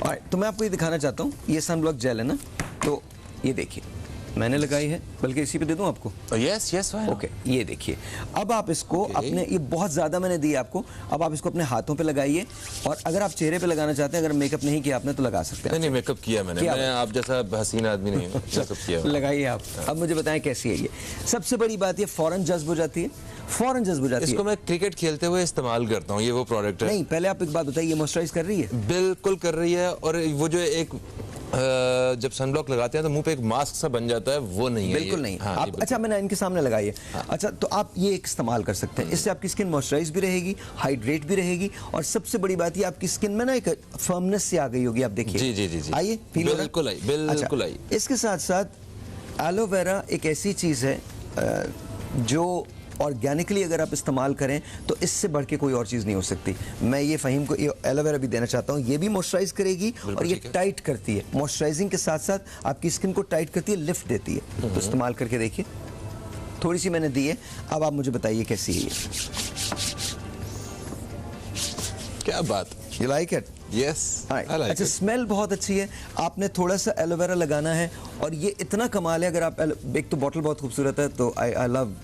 और तो मैं आपको ये दिखाना चाहता हूँ, ये सनब्लॉक जेल है ना, तो ये देखिए मैंने लगाई है, बल्कि इसी पे दे दूं आपको। यस यस ओके, ये देखिए, अब आप इसको अपने, ये बहुत ज़्यादा मैंने दी आपको, अब आप इसको अपने हाथों पे लगाइए, और अगर आप चेहरे पे लगाना चाहते हैं, अगर मेकअप नहीं किया आपने तो लगा सकते हैं। नहीं मेकअप किया मैंने, मैं आप जैसा हसीन आदमी नहीं हूं, मेकअप किया। लगाइए आप। अब मुझे बताएं कैसी है ये। सबसे बड़ी बात ये फौरन जज्ब हो जाती है, फौरन जज्ब हो जाती है। इसको मैं क्रिकेट खेलते हुए इस्तेमाल करता हूँ, ये वो प्रोडक्ट है। नहीं, पहले आप एक बात बताइए, ये मॉइस्चराइज कर रही है? बिल्कुल कर रही है, और वो जो एक जब सनब्लॉक लगाते हैं तो मुंह पे एक मास्क सा बन जाता है, वो नहीं है। बिल्कुल नहीं। हाँ, आप, अच्छा मैंने इनके सामने लगाई है। अच्छा, तो आप ये एक इस्तेमाल कर सकते हैं, इससे आपकी स्किन मॉइस्चराइज भी रहेगी, हाइड्रेट भी रहेगी, और सबसे बड़ी बात ये आपकी स्किन में ना एक फर्मनेस सी आ गई होगी। आप देखिए, जी जी जी जी, आइए, फील हो रहा है? बिल्कुल आई, बिल्कुल आई। इसके साथ साथ एलोवेरा एक ऐसी चीज़ है जो ऑर्गेनिकली अगर आप इस्तेमाल करें तो इससे बढ़ के कोई और चीज़ नहीं हो सकती। मैं ये फ़हीम को ये एलोवेरा भी देना चाहता हूँ, ये भी मॉइस्चराइज करेगी और ये टाइट करती है, मॉइस्चराइजिंग के साथ साथ आपकी स्किन को टाइट करती है, लिफ्ट देती है। तो इस्तेमाल करके देखिए, थोड़ी सी मैंने दी है, अब आप मुझे बताइए कैसी है ये। क्या बात, यू लाइक इट? यस, अच्छा, स्मेल बहुत अच्छी है। आपने थोड़ा सा एलोवेरा लगाना है, और ये इतना कमाल है, अगर आप एक तो बॉटल बहुत खूबसूरत है, तो I love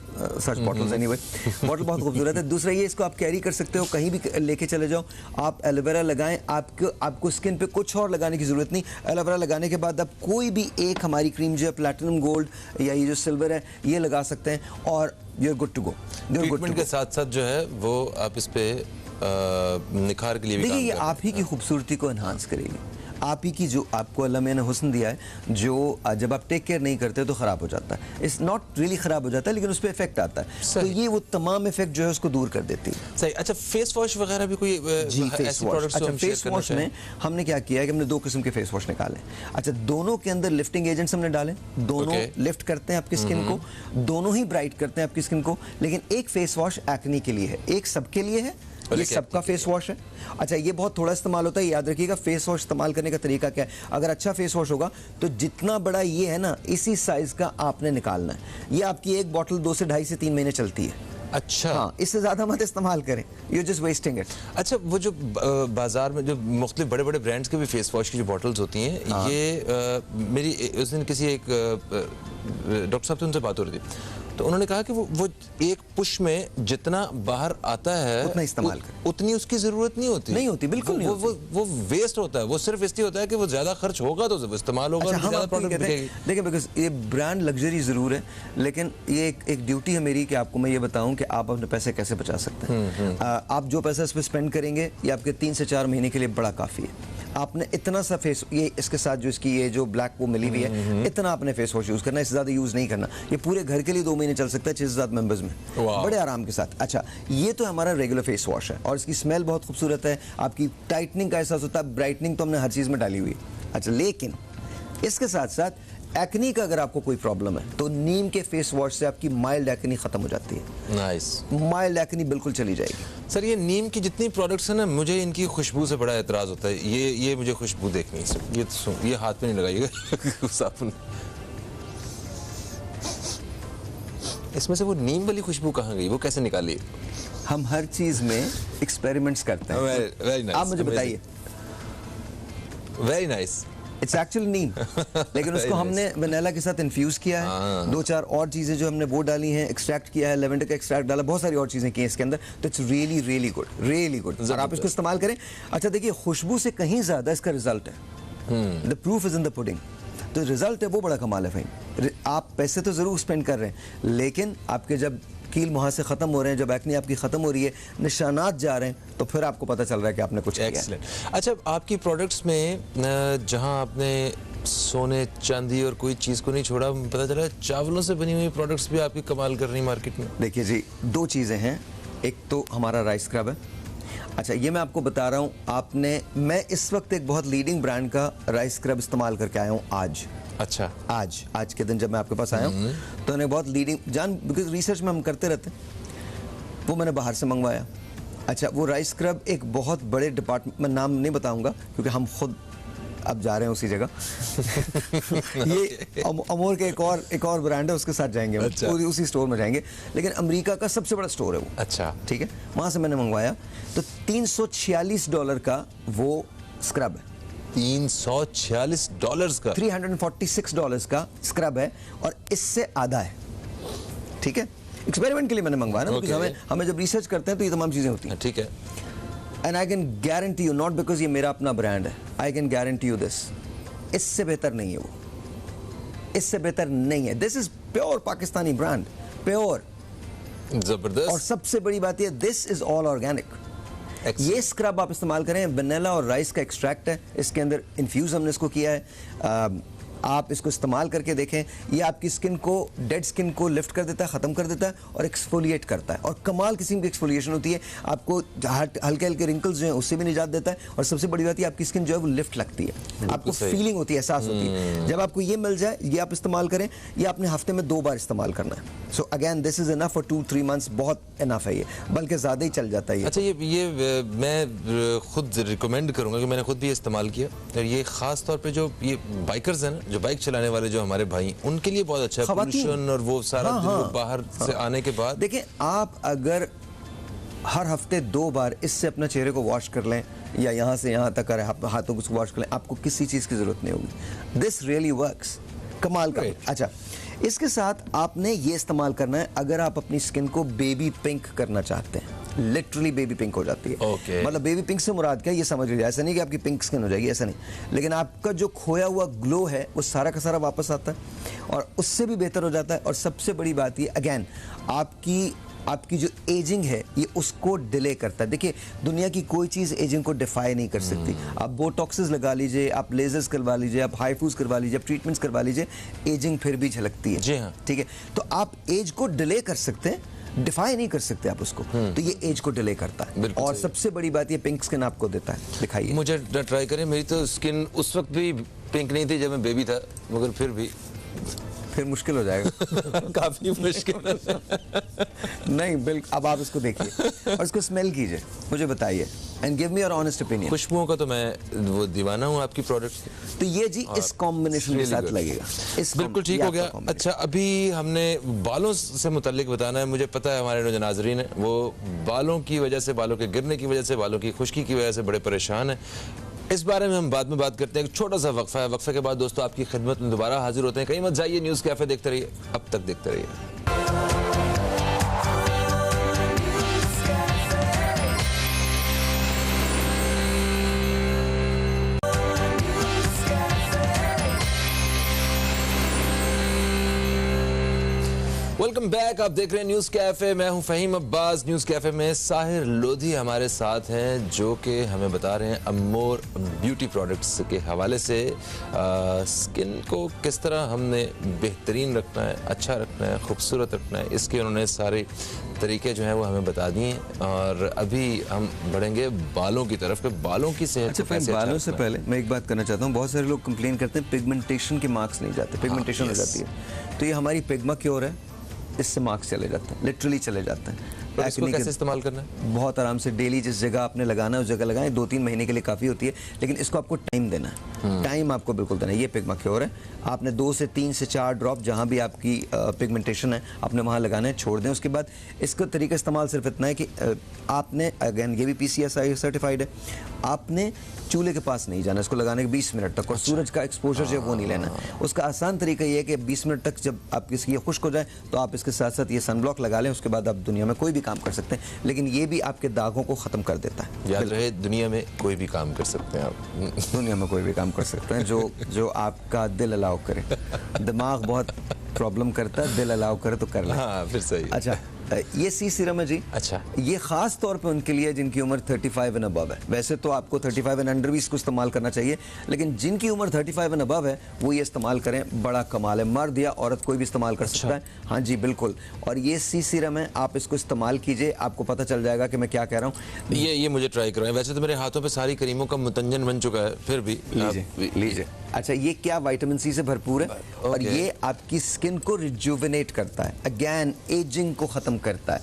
such bottles anyway, bottle बहुत खूबसूरत है। दूसरा ये, इसको आप कैरी कर सकते हो, कहीं भी लेके चले जाओ, आप एलोवेरा लगाएं, आपको स्किन पे कुछ और लगाने की ज़रूरत नहीं। एलोवेरा लगाने के बाद आप कोई भी एक हमारी क्रीम जो है प्लैटिनम गोल्ड या ये जो सिल्वर है, ये लगा सकते हैं, और you are good to go. Treatment के साथ साथ जो है वो आप इस पे निखार के लिए भी देखिए, ये काम आप ही की खूबसूरती को एनहांस करेगी, आप ही की, जो आपको अल्लाह ने हुस्न दिया है, जो जब आप टेक केयर नहीं करते तो ख़राब हो जाता है। इट्स नॉट रियली ख़राब हो जाता है, लेकिन उस पर इफेक्ट आता है, तो ये वो तमाम इफेक्ट जो है उसको दूर कर देती है। सही। अच्छा, फेस वॉश वगैरह भी कोई जी, फेस वॉश। अच्छा, फेस वॉश में हमने क्या किया है कि हमने 2 किस्म के फेस वॉश निकाले। अच्छा, दोनों के अंदर लिफ्टिंग एजेंट्स हमने डाले, दोनों लिफ्ट करते हैं आपकी स्किन को, दोनों ही ब्राइट करते हैं आपकी स्किन को, लेकिन एक फेस वॉश एक्ने के लिए है, एक सबके लिए है, ये सबका फेस वॉश है। अच्छा, ये बहुत थोड़ा इस्तेमाल होता है, याद रखिएगा। फेस वॉश इस्तेमाल करने का तरीका क्या है, अगर अच्छा फेस वॉश होगा तो जितना बड़ा ये है ना, इसी साइज का आपने निकालना है। ये आपकी एक बॉटल 2 से 2.5 से 3 महीने चलती है। अच्छा, हाँ, इससे ज़्यादा मत इस्तेमाल करें, यू जस्ट वेस्टिंग इट। अच्छा, वो जो बाजार में जो मुख्तलिफ बड़े बड़े ब्रांड्स के भी फेस वॉश की जो बॉटल्स होती हैं, हाँ। ये मेरी उस दिन किसी एक डॉक्टर साहब से उनसे बात हो रही थी, तो उन्होंने कहा कि वो एक पुश में जितना बाहर आता है उतना इस्तेमाल करें, उतनी उसकी जरूरत नहीं होती। नहीं होती, बिल्कुल नहीं होती। वो वेस्ट होता है, वो सिर्फ इसलिए होता है कि वो ज्यादा खर्च होगा तो इस्तेमाल होगा। अच्छा, ज्यादा प्रोडक्ट देखिए, बिकॉज ये ब्रांड लग्जरी जरूर है, लेकिन ये एक ड्यूटी है मेरी कि आपको मैं ये बताऊं कि आप अपने पैसे कैसे बचा सकते हैं। आप जो पैसा इस पर स्पेंड करेंगे, ये आपके 3 से 4 महीने के लिए बड़ा काफी है। आपने इतना सा फेस, ये इसके साथ जो इसकी ये जो ब्लैक वो मिली हुई है, इतना आपने फेस वॉश यूज़ करना, इससे ज़्यादा यूज़ नहीं करना। ये पूरे घर के लिए 2 महीने चल सकता है 6 से 7 मेंबर्स में, बड़े आराम के साथ। अच्छा, ये तो हमारा रेगुलर फेस वॉश है, और इसकी स्मेल बहुत खूबसूरत है, आपकी टाइटनिंग का एहसास होता है, ब्राइटनिंग तो हमने हर चीज़ में डाली हुई है। अच्छा, लेकिन इसके साथ साथ एक्नी का अगर आपको कोई प्रॉब्लम है तो नीम के फेस वॉश से आपकी माइल्ड एक्नी खत्म हो जाती है। नाइस, माइल्ड एक्नी बिल्कुल चली जाएगी। सर, ये नीम की जितनी प्रोडक्ट्स हैं ना, मुझे इनकी खुशबू से बड़ा एतराज़ होता है। ये मुझे खुशबू देखनी है, ये हाथ पे नहीं लगाइएगा साबुन। इसमें से वो नीम वाली खुशबू कहाँ गई, वो कैसे निकाली? हम हर चीज़ में एक्सपेरिमेंट्स करते हैं। वेरी नाइस, आप मुझे बताइए। Very nice. इट्स एक्चुअली नीम, लेकिन उसको हमने वनीला के साथ इन्फ्यूज़ किया है, 2-4 और चीज़ें जो हमने वो डाली हैं, एक्सट्रैक्ट किया है, लेवेंडर का एक्सट्रैक्ट डाला, बहुत सारी और चीज़ें की हैं इसके अंदर, तो it's really really good, really good, और आप इसको इस्तेमाल करें। अच्छा, देखिए, खुशबू से कहीं ज़्यादा इसका रिजल्ट है। The proof is in the pudding. तो रिजल्ट है वो बड़ा कमाल है भाई। आप पैसे तो ज़रूर स्पेंड कर रहे हैं, लेकिन आपके जब कील मुहासे ख़त्म हो रहे हैं, जब एक्ने आपकी ख़त्म हो रही है, निशानात जा रहे हैं, तो फिर आपको पता चल रहा है कि आपने कुछ किया। एक्सीलेंट। अच्छा, आपकी प्रोडक्ट्स में जहां आपने सोने चांदी और कोई चीज़ को नहीं छोड़ा, पता चला चावलों से बनी हुई प्रोडक्ट्स भी आपकी कमाल कर रही मार्केट में। देखिए जी, 2 चीज़ें हैं, एक तो हमारा राइस स्क्रब है। अच्छा, ये मैं आपको बता रहा हूँ, मैं इस वक्त एक बहुत लीडिंग ब्रांड का राइस स्क्रब इस्तेमाल करके आया हूँ आज। अच्छा, आज के दिन जब मैं आपके पास आया हूँ, तो मैंने बहुत लीडिंग बिकॉज रिसर्च में हम करते रहते हैं, वो मैंने बाहर से मंगवाया, अच्छा, वो राइस स्क्रब एक बहुत बड़े डिपार्टमेंट, मैं नाम नहीं बताऊंगा क्योंकि हम खुद अब जा रहे हैं उसी जगह। ये अमोर के एक और ब्रांड है, उसके साथ जाएंगे हम। अच्छा। उसी स्टोर में जाएंगे, लेकिन अमेरिका का सबसे बड़ा स्टोर है वो। अच्छा, ठीक है, वहां से मैंने मंगवाया तो $346 का वो स्क्रब है। $346 का, $346 का स्क्रब है और इससे आधा है। ठीक है, एक्सपेरिमेंट के लिए मैंने मंगवाया ना, क्योंकि हमें जब रिसर्च करते हैं तो ये तमाम चीजें होती हैं। ठीक है। And I can guarantee you, not because ये मेरा अपना ब्रांड है, I can guarantee you this, इससे बेहतर नहीं है वो, इससे बेहतर नहीं है। This is pure Pakistani brand, pure. जबरदस्त। और सबसे बड़ी बात ये, दिस इज ऑल ऑर्गेनिक। ये स्क्रब आप इस्तेमाल करें, वनीला और राइस का एक्सट्रैक्ट है इसके अंदर, इन्फ्यूज हमने इसको किया है। आप इसको इस्तेमाल करके देखें, ये आपकी स्किन को, डेड स्किन को लिफ्ट कर देता है, ख़त्म कर देता है और एक्सफोलिएट करता है। और कमाल किस्म की एक्सफोलिएशन होती है, आपको हल्के हल्के रिंकल्स जो हैं उससे भी निजात देता है। और सबसे बड़ी बात है, आपकी स्किन जो है वो लिफ्ट लगती है, आपको फीलिंग होती है, एहसास होती है। जब आपको ये मिल जाए, ये आप इस्तेमाल करें, ये आपने हफ्ते में 2 बार इस्तेमाल करना है। So again this is enough for 2-3 months, बहुत इनफ है ये, बल्कि ज़्यादा ही चल जाता है। अच्छा, ये मैं खुद रिकमेंड करूंगा कि मैंने खुद भी इस्तेमाल किया, और ये खास तौर पे जो ये बाइकर्स हैं ना, जो बाइक चलाने वाले जो हमारे भाई, उनके लिए बहुत अच्छा है। पोल्यूशन और वो सारा दिन वो बाहर से आने के बाद, देखिए, आप अगर हर हफ्ते 2 बार इससे अपना चेहरे को वॉश कर लें, या यहाँ से यहाँ तक हाथों को वॉश कर लें, आपको किसी चीज़ की ज़रूरत नहीं होगी। दिस रियली वर्क्स, कमाल का। अच्छा, इसके साथ आपने ये इस्तेमाल करना है अगर आप अपनी स्किन को बेबी पिंक करना चाहते हैं। लिटरली बेबी पिंक हो जाती है। Okay. मतलब बेबी पिंक से मुराद क्या है, ये समझ लीजिए। ऐसा नहीं कि आपकी पिंक स्किन हो जाएगी, ऐसा नहीं, लेकिन आपका जो खोया हुआ ग्लो है वो सारा का सारा वापस आता है और उससे भी बेहतर हो जाता है। और सबसे बड़ी बात ये, अगेन, आपकी जो एजिंग है ये उसको डिले करता है। देखिए, दुनिया की कोई चीज़ एजिंग को डिफाई नहीं कर सकती। आप बोटॉक्सेस लगा लीजिए, आप लेजर्स करवा लीजिए, आप हाइफूज करवा लीजिए, आप ट्रीटमेंट्स करवा लीजिए, एजिंग फिर भी झलकती है। जी हाँ। ठीक है, तो आप एज को डिले कर सकते हैं, डिफाई नहीं कर सकते आप उसको। तो ये एज को डिले करता है। और सबसे बड़ी बात ये पिंक स्किन आपको देता है। दिखाइए मुझे, ट्राई करें। मेरी तो स्किन उस वक्त भी पिंक नहीं थी जब मैं बेबी था, मगर फिर मुश्किल हो जाएगा। काफी मुश्किल। नहीं, बिल्कुल। अब आप इसको देखिए और इसको स्मेल कीजिए, मुझे बताइए, and give me your honest opinion. खुशबुओं का तो मैं वो दीवाना हूँ आपकी प्रोडक्ट। तो ये जी इस कॉम्बिनेशन के साथ लगेगा, बिल्कुल ठीक हो गया। अच्छा, अभी हमने बालों से मुतालिक बताना है। मुझे पता है हमारे जो नाजरीन है वो बालों की वजह से, बालों के गिरने की वजह से, बालों की खुश्की की वजह से बड़े परेशान हैं। इस बारे में हम बाद में बात करते हैं। एक छोटा सा वक्फा है, वक्फे के बाद दोस्तों आपकी खिदमत में दोबारा हाजिर होते हैं। कहीं मत जाइए, न्यूज़ कैफे देखते रहिए, अब तक देखते रहिए। वेलकम बैक, आप देख रहे हैं न्यूज़ कैफे। मैं हूं फ़हीम अब्बास। न्यूज़ कैफे में साहिर लोधी हमारे साथ हैं, जो कि हमें बता रहे हैं अमोर ब्यूटी प्रोडक्ट्स के हवाले से स्किन को किस तरह हमने बेहतरीन रखना है, अच्छा रखना है, खूबसूरत रखना है। इसके उन्होंने सारे तरीके जो हैं वो हमें बता दिए। और अभी हम बढ़ेंगे बालों की तरफ, बालों की सेहत। अच्छा, फिर बालों से पहले मैं एक बात करना चाहता हूँ। बहुत सारे लोग कंप्लेन करते हैं पिगमेंटेशन के मार्क्स नहीं जाते, पिगमेंटेशन हो जाती है। तो ये हमारी पिग्मा क्योर है, इससे मार्क्स चले जाते हैं, लिटरली चले जाते हैं। तो इसको कैसे इस्तेमाल करना है? बहुत आराम से, डेली जिस जगह आपने लगाना है उस जगह लगाएं। 2-3 महीने के लिए काफ़ी होती है, लेकिन इसको आपको टाइम देना है। टाइम आपको बिल्कुल देना है। ये पिग्मा क्योर है, आपने 2 से 3 से 4 ड्रॉप जहाँ भी आपकी पिगमेंटेशन है आपने वहाँ लगाना है, छोड़ दें। उसके बाद इसका तरीका इस्तेमाल सिर्फ इतना है कि आपने, अगेन ये भी PCSI सर्टिफाइड है, आपने चूल्हे के पास नहीं जाना इसको लगाने के 20 मिनट तक, और सूरज का एक्सपोजर जो है वो नहीं लेना। उसका आसान तरीका ये है कि 20 मिनट तक जब आपकी स्किन खुश्क हो जाए तो आप इसके साथ साथ ये सनब्लॉक लगा लें। उसके बाद आप दुनिया में कोई भी काम कर सकते हैं, लेकिन ये भी आपके दागों को ख़त्म कर देता है। याद रहे, दुनिया में कोई भी काम कर सकते हैं आप। दुनिया में कोई भी काम कर सकते हैं जो आपका दिल अलाउ करे। दिमाग बहुत प्रॉब्लम करता है, दिल अलाउ करे तो कर ले। हाँ, फिर सही। अच्छा, ये सी सीरम है जी। अच्छा, ये खास तौर पे उनके लिए जिनकी उम्र 35 एंड अबव है। वैसे तो आपको 35 एंड अंडर भी इसको इस्तेमाल करना चाहिए, लेकिन जिनकी उम्र 35 एंड अबव है वो ये इस्तेमाल करें, बड़ा कमाल है। मर्द या औरत कोई भी इस्तेमाल कर सकता है। हाँ जी, बिल्कुल। और ये सी सीरम है, आप इसको इस्तेमाल कीजिए, आपको पता चल जाएगा कि मैं क्या कह रहा हूँ। ये मुझे ट्राई करवाएं। वैसे तो मेरे हाथों पे सारी क्रीमों का मुतंजन बन चुका है, फिर भी लीजिए। अच्छा, ये क्या विटामिन सी से भरपूर है और ये आपकी स्किन को रिजुविनेट करता है, अगेन एजिंग को ख़त्म करता है,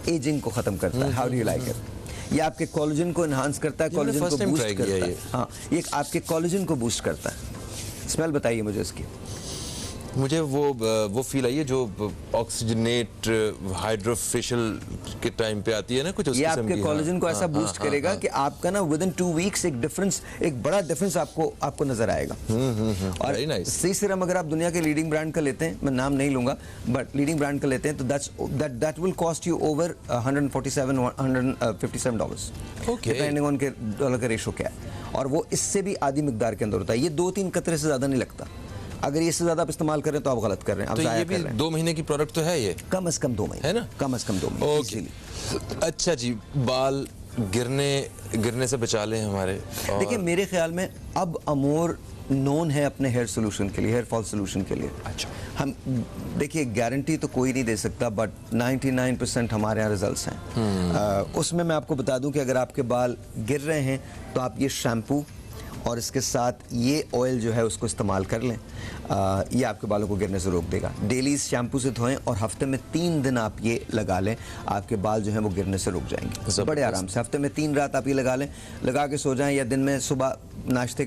एजिंग को ख़त्म करता है। How do you like it? ये आपके कोलेजन को इन्हांस करता है, ये मैंने कोलेजन first को time बूस्ट try किया करता है। ये। हाँ, ये आपके कोलेजन को बूस्ट करता है। स्मेल बताइए मुझे इसकी। मुझे वो फील आई है जो ऑक्सीजनेट हाइड्रोफेशियल के टाइम पे आती है ना, कुछ उस ये किस्म आपके की। कोलेजन को हाँ, ऐसा हाँ, बूस्ट हाँ, करेगा हाँ। कि आपका ना विद इन 2 वीक्स एक बड़ा डिफरेंस आपको नजर आएगा। और Very nice. सी सीरम अगर आप दुनिया के लीडिंग ब्रांड का लेते हैं, मैं नाम नहीं लूंगा, बट लीडिंग ब्रांड का लेते हैं, तो that will cost you over $147 Okay. Depending on के डॉलर का रेशो क्या है, और वो इससे भी आधी मिकदार के अंदर होता है। ये 2-3 कतरे से ज्यादा नहीं लगता। अगर ये इससे ज्यादा आप इस्तेमाल करें तो आप गलत कर रहे हैं, आप तो जाया ये कर भी रहे हैं। 2 महीने की प्रोडक्ट तो है ये, कम से कम 2 महीने है ना? कम से कम 2 महीने ओके। easily। अच्छा जी, बाल गिरने से बचा लें हमारे। और देखिए मेरे ख्याल में अब अमोर नोन है अपने हेयर सोल्यूशन के लिए, हेयर फॉल सोल्यूशन के लिए। अच्छा। हम देखिए गारंटी तो कोई नहीं दे सकता, बट 99% हमारे यहाँ रिजल्ट्स हैं। उसमें मैं आपको बता दूं कि अगर आपके बाल गिर रहे हैं तो आप ये शैम्पू और इसके साथ ये ऑयल जो है उसको इस्तेमाल कर लें। ये आपके बालों को गिरने से रोक देगा। डेली इस शैम्पू से धोएं और हफ्ते में 3 दिन आप ये लगा लें, आपके बाल जो हैं वो गिरने से रुक जाएंगे बड़े आराम से। हफ्ते में 3 रात आप ये लगा लें, लगा के सो जाएं, या दिन में सुबह नाश्ते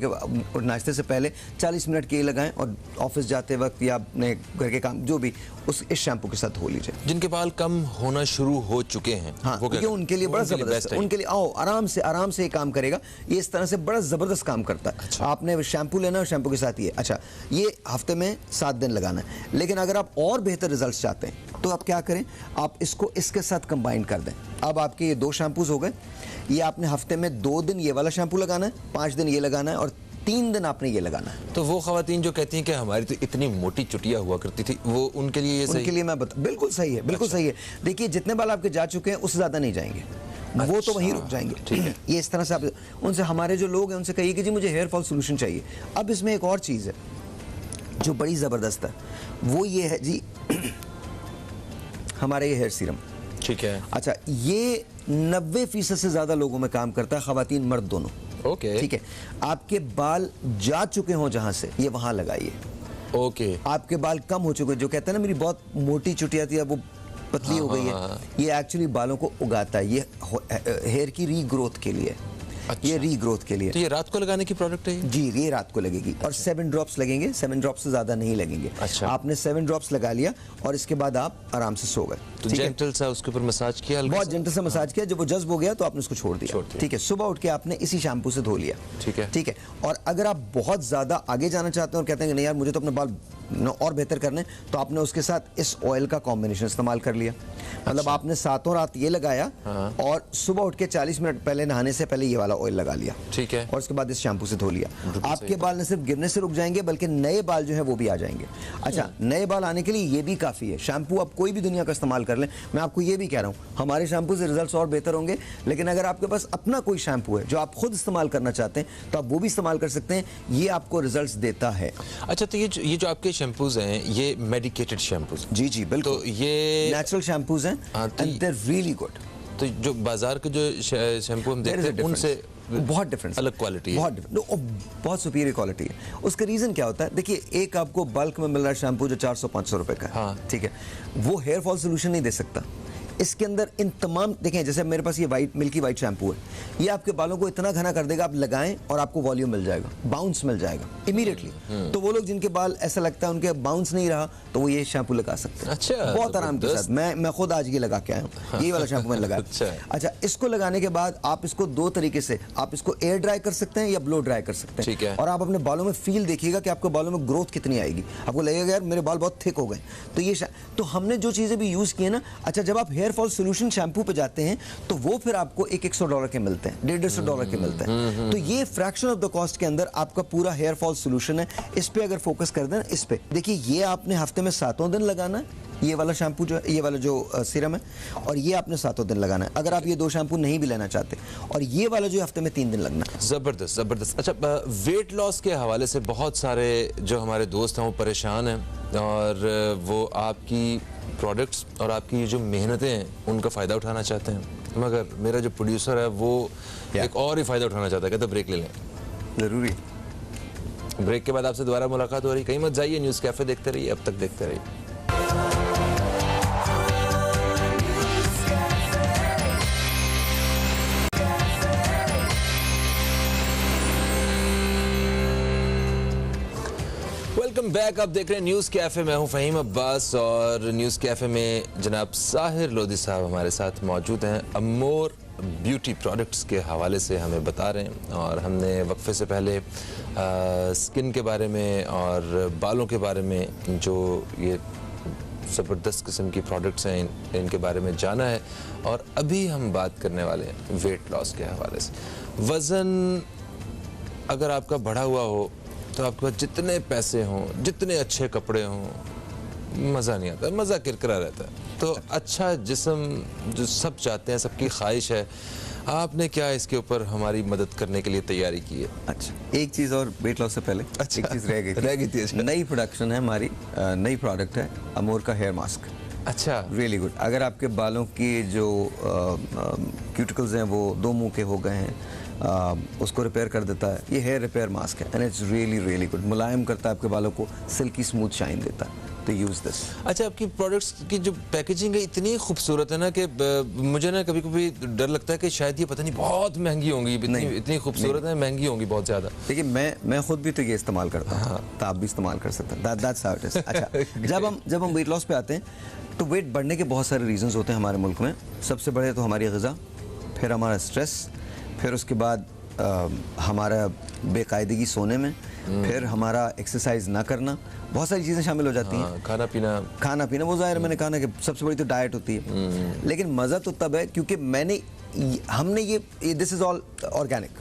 से पहले 40 मिनट के ये लगाएं, और ऑफिस जाते वक्त या अपने घर के काम जो भी इस शैम्पू के साथ धो लीजिए। जिनके बाल कम होना शुरू हो चुके हैं, हाँ, वो क्या ये करें? उनके लिए बड़ा उनके लिए जबरदस्त best है। है। उनके लिए आओ आराम से ये काम करेगा। ये इस तरह से बड़ा जबरदस्त काम करता है। अच्छा। आपने शैम्पू लेना है और शैम्पू के साथ ये, अच्छा, ये हफ्ते में 7 दिन लगाना है। लेकिन अगर आप और बेहतर रिजल्ट चाहते हैं तो आप क्या करें, आप इसको इसके साथ कंबाइन कर दें। अब आपके ये 2 शैम्पूज हो गए। ये आपने हफ्ते में 2 दिन ये वाला शैम्पू लगाना है, 5 दिन ये लगाना है, और 3 दिन आपने ये लगाना है। तो वो खवातीन जो कहती हैं कि हमारी तो इतनी मोटी चुटिया हुआ करती थी, वो उनके लिए ये सही? उनके लिए मैं बिल्कुल सही है, बिल्कुल सही है। देखिए जितने बाल आपके जा चुके हैं उससे ज्यादा नहीं जाएंगे, वो तो वहीं रुक जाएंगे। ठीक है, ये इस तरह से आप उनसे, हमारे जो लोग हैं उनसे कहिए कि जी मुझे हेयर फॉल सोल्यूशन चाहिए। अब इसमें एक और चीज़ है जो बड़ी ज़बरदस्त है, वो ये है जी हमारे ये हेयर सीरम। ठीक है। अच्छा, ये 90% से ज़्यादा लोगों में काम करता है, ख़वातीन मर्द दोनों। ओके। ठीक है, आपके बाल जा चुके हों जहाँ से, ये वहाँ लगाइए। ओके। आपके बाल कम हो चुके, जो कहते हैं ना मेरी बहुत मोटी चुटिया थी अब वो पतली हो गई है, ये एक्चुअली बालों को उगाता है। ये हेयर की रीग्रोथ के लिए। अच्छा। ये रीग्रोथ के लिए। तो ये रात को लगाने की प्रोडक्ट है ये? जी, ये रात को लगेगी। और 7 ड्रॉप्स लगेंगे, 7 ड्रॉप्स से ज़्यादा नहीं लगेंगे। अच्छा। आपने 7 ड्रॉप्स लगा लिया और इसके बाद आप आराम से सो गए। तो ठीक है? जेंटल सा उसके ऊपर मसाज किया, हल्का बहुत सा? जेंटल से मसाज किया, जब वो जज्ब हो गया तो आपने उसको छोड़ दिया। ठीक है, सुबह उठ के आपने इसी शैम्पू से धो लिया। ठीक है। ठीक है, और अगर आप बहुत ज़्यादा आगे जाना चाहते हैं और कहते हैं कि नहीं यार मुझे तो अपने बाल और बेहतर करने, तो आपने उसके साथ इस ऑयल का कॉम्बिनेशन इस्तेमाल कर लिया। मतलब आपने 7 रात ये लगाया और सुबह उठ के 40 मिनट पहले नहाने से पहले ये वाला ऑयल लगा लिया। ठीक है। और उसके बाद इस शैम्पू से धो लिया। आपके बाल न सिर्फ गिरने से रुक जाएंगे बल्कि नए बाल जो है वो भी आ जाएंगे। अच्छा, नए बाल आने के लिए ये भी काफ़ी है। शैम्पू आप कोई भी दुनिया का इस्तेमाल कर लें, मैं आपको ये भी कह रहा हूँ हमारे शैम्पू से रिजल्ट्स और बेहतर होंगे। लेकिन अगर आपके पास अपना कोई शैम्पू है जो आप खुद इस्तेमाल करना चाहते हैं तो आप वो भी इस्तेमाल कर सकते हैं, ये आपको रिजल्ट्स देता है। अच्छा, तो ये जो आपके शैम्पूज हैं, ये मेडिकेटेड शैम्पूज? जी जी बिल्कुल। तो ये नेचुरल शैम्पूज हैं and they are really good. तो जो बाजार के जो शैम्पू हम देखते हैं उनसे बहुत डिफरेंस, अलग क्वालिटी है, बहुत सुपीरियर क्वालिटी है। उसका रीजन क्या होता है, देखिए एक आपको बल्क में मिल रहा है शैम्पू जो 400-500 रुपए का है। हाँ। ठीक है, वो हेयर फॉल सोल्यूशन नहीं दे सकता। इसके अंदर इन तमाम, देखें जैसे मेरे पास ये मिल्की वाइट शैम्पू है, ये आपके बालों को इतना घना कर देगा, आप लगाएं और आपको वॉल्यूम मिल जाएगा, बाउंस मिल जाएगा इमीडिएटली। तो वो लोग जिनके बाल ऐसा लगता है उनके बाउंस नहीं रहा, तो वो ये शैम्पू लगा सकते हैं। अच्छा, बहुत आराम के साथ। मैं खुद आज ये लगा के आया हूँ, ये वाला शैम्पू मैंने लगाया। अच्छा, इसको लगाने के बाद आप इसको 2 तरीके से, आप इसको एयर ड्राई कर सकते हैं या ब्लो ड्राई कर सकते हैं। ठीक है। और आप अपने बालों में फील देखिएगा कि आपके बालों में ग्रोथ कितनी आएगी। आपको लगेगा यार मेरे बाल बहुत थिक हो गए। तो ये तो हमने जो चीज़ें भी यूज़ की है ना, अच्छा जब आप हेयर फॉल सोल्यूशन शैम्पू पे जाते हैं तो वो फिर आपको $100 के मिलते हैं, $150 के मिलते हैं। तो ये फ्रैक्शन ऑफ द कॉस्ट के अंदर आपका पूरा हेयर फॉल सोल्यूशन है। इस पे अगर फोकस कर दें, इस पे देखिए, ये आपने हफ्ते में 7 दिन लगाना है, ये वाला शैम्पू जो है, ये वाला जो सीरम है, और ये आपने 7 दिन लगाना है। अगर आप ये 2 शैम्पू नहीं भी लेना चाहते, और ये वाला जो हफ्ते में 3 दिन लगना है। जबरदस्त जबरदस्त। अच्छा, वेट लॉस के हवाले से बहुत सारे जो हमारे दोस्त हैं वो परेशान हैं, और वो आपकी प्रोडक्ट्स और आपकी जो मेहनतें हैं उनका फ़ायदा उठाना चाहते हैं, मगर मेरा जो प्रोड्यूसर है वो एक और ही फ़ायदा उठाना चाहता है। कहते ब्रेक ले लें। ज़रूरी। ब्रेक के बाद आपसे दोबारा मुलाकात हो रही। कहीं मत जाइए, न्यूज़ कैफ़े देखते रहिए, अब तक देखते रहिए। Welcome back. आप देख रहे हैं न्यूज़ कैफ़े। मैं हूं फ़हीम अब्बास और न्यूज़ कैफ़े में जनाब साहिर लोधी साहब हमारे साथ मौजूद हैं। अमोर ब्यूटी प्रोडक्ट्स के हवाले से हमें बता रहे हैं और हमने वक्फे से पहले स्किन के बारे में और बालों के बारे में जो ये ज़बरदस्त किस्म की प्रोडक्ट्स हैं इनके बारे में जाना है। और अभी हम बात करने वाले हैं वेट लॉस के हवाले से। वज़न अगर आपका बढ़ा हुआ हो तो आपके पास जितने पैसे हों, जितने अच्छे कपड़े हों, मज़ा नहीं आता, मज़ा किरकिरा रहता है। तो अच्छा जिस्म जो सब चाहते हैं, सबकी ख्वाहिश है, आपने क्या इसके ऊपर हमारी मदद करने के लिए तैयारी की है? अच्छा, एक चीज़ और वेट लॉस से पहले एक चीज़ रह गई थी। अच्छा। नई प्रोडक्शन है हमारी, नई प्रोडक्ट है अमोर का हेयर मास्क। अच्छा, रियली गुड। अगर आपके बालों की जो क्यूटिकल्स हैं वो दो मुंह के हो गए हैं, उसको रिपेयर कर देता है। ये हेयर रिपेयर मास्क है and it's really really good. मुलायम करता है आपके बालों को, सिल्की स्मूथ शाइन देता है। तो यूज़ दिस। अच्छा, आपकी प्रोडक्ट्स की जो पैकेजिंग है इतनी खूबसूरत है ना कि मुझे ना कभी कभी डर लगता है कि शायद ये पता नहीं बहुत महंगी होंगी। इतनी खूबसूरत है, महंगी होंगी बहुत ज़्यादा। देखिए मैं खुद भी तो ये इस्तेमाल करता हूँ, तो आप भी इस्तेमाल कर सकते हैं। That's how it is. अच्छा, जब हम वेट लॉस पे आते हैं तो वेट बढ़ने के बहुत सारे रीजंस होते हैं हमारे मुल्क में। सबसे बड़े तो हमारी ग़िज़ा, फिर हमारा स्ट्रेस, फिर उसके बाद हमारा बेकायदगी सोने में, फिर हमारा एक्सरसाइज ना करना, बहुत सारी चीज़ें शामिल हो जाती हैं। खाना पीना वो ज़ाहिर है, मैंने कहा ना कि सबसे बड़ी तो डाइट होती है। लेकिन मज़ा तो तब है क्योंकि हमने ये this is all organic,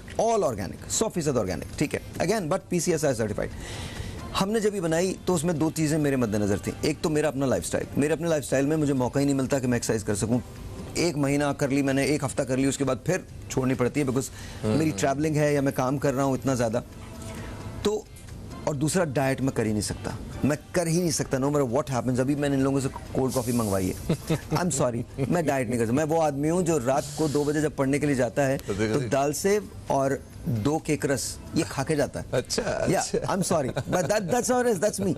100% organic, ठीक है। Again but PCSI certified. हमने जब ये बनाई तो उसमें दो चीज़ें मेरे मद्देनज़र थी। एक तो मेरा अपना लाइफस्टाइल, मेरे अपने लाइफस्टाइल में मुझे मौका ही नहीं मिलता कि मैं एक्सरसाइज कर सकूं। एक महीना कर ली मैंने, एक हफ्ता कर ली, उसके बाद फिर छोड़नी पड़ती है बिकॉज मेरी ट्रैवलिंग है या मैं काम कर रहा हूँ इतना ज़्यादा। तो और दूसरा डाइट मैं कर ही नहीं सकता, नो मैटर व्हाट हैपेंस। अभी मैंने इन लोगों से कोल्ड कॉफ़ी मंगवाई है। आई एम सॉरी, मैं डाइट नहीं कर सकता। मैं वो आदमी हूँ जो रात को 2 बजे जब पढ़ने के लिए जाता है तो दाल सेव और 2 केक रस ये खा के जाता है। अच्छा, I am sorry but that's me.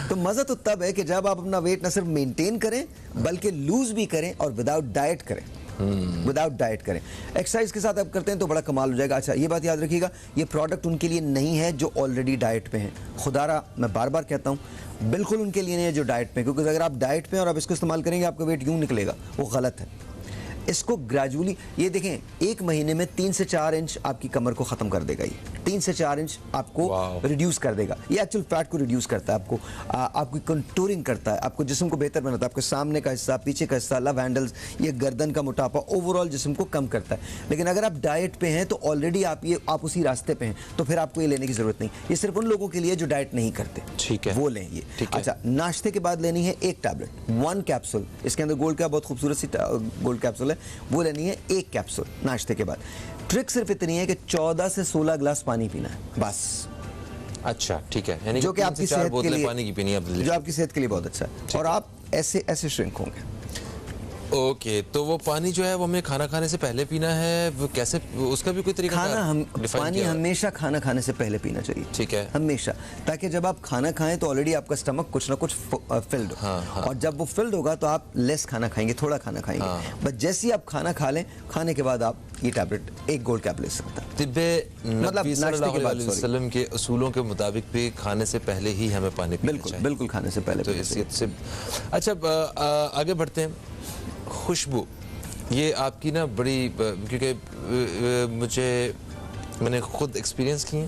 तो मज़ा तो तब है कि जब आप अपना वेट न सिर्फ मेंटेन करें बल्कि लूज भी करें और विदाउट डाइट करें। एक्सरसाइज के साथ आप करते हैं तो बड़ा कमाल हो जाएगा। अच्छा, ये बात याद रखिएगा, ये प्रोडक्ट उनके लिए नहीं है जो ऑलरेडी डाइट पे हैं। खुदारा मैं बार बार कहता हूँ, बिल्कुल उनके लिए नहीं है जो डाइट पे, क्योंकि अगर आप डाइट पे और आप इसको इस्तेमाल करेंगे आपका वेट यूं निकलेगा, वो गलत है। इसको ग्रेजुअली, ये देखें, 1 महीने में 3 से 4 इंच आपकी कमर को ख़त्म कर देगा। ये 3 से 4 इंच आपको रिड्यूस कर देगा। ये एक्चुअल फैट को रिड्यूस करता है, आपको आपकी कंटूरिंग करता है, आपको जिस्म को बेहतर बनाता है, आपके सामने का हिस्सा, पीछे का हिस्सा, लव हैंडल्स, ये गर्दन का मोटापा, ओवरऑल जिस्म को कम करता है। लेकिन अगर आप डाइट पे हैं तो ऑलरेडी आप उसी रास्ते पे हैं, तो फिर आपको ये लेने की ज़रूरत नहीं। ये सिर्फ उन लोगों के लिए जो डाइट नहीं करते, ठीक है, वो लें ये। अच्छा, नाश्ते के बाद लेनी है 1 टैबलेट, 1 कैप्सूल। इसके अंदर गोल्ड का बहुत खूबसूरत सी गोल्ड कैप्सूल है, वो लेनी है 1 कैप्सूल नाश्ते के बाद। ट्रिक सिर्फ इतनी है कि 14 से 16 गिलास पानी पीना है बस। अच्छा, ठीक है, यानी जो कि आपकी सेहत के लिए, पानी की पीनी है, जो आपकी सेहत के लिए बहुत अच्छा है। और आप ऐसे श्रिंक होंगे। ओके, तो वो पानी जो है वो हमें खाना खाने से पहले पीना है, वो कैसे, उसका भी कोई तरीका? पानी हमेशा खाना खाने से पहले पीना चाहिए, ठीक है, हमेशा, ताकि जब आप खाना खाएं तो ऑलरेडी आपका स्टमक कुछ ना कुछ फिल्ड हो। और जब वो फिल्ड होगा तो आप लेस खाना खाएंगे, थोड़ा खाना खाएंगे। बस जैसे ही आप खाना खा लें, खाने के बाद आप ये टैबलेट 1 गोल्ड कैप ले सकते हैं। मतलब नाश्ते के बाद सल्लम के उसूलों के मुताबिक भी खाने से पहले ही हमें पानी पीना चाहिए। बिल्कुल खाने से पहले। तो इससे अच्छा, आगे बढ़ते हैं। खुशबू, ये आपकी ना बड़ी, क्योंकि मैंने खुद एक्सपीरियंस की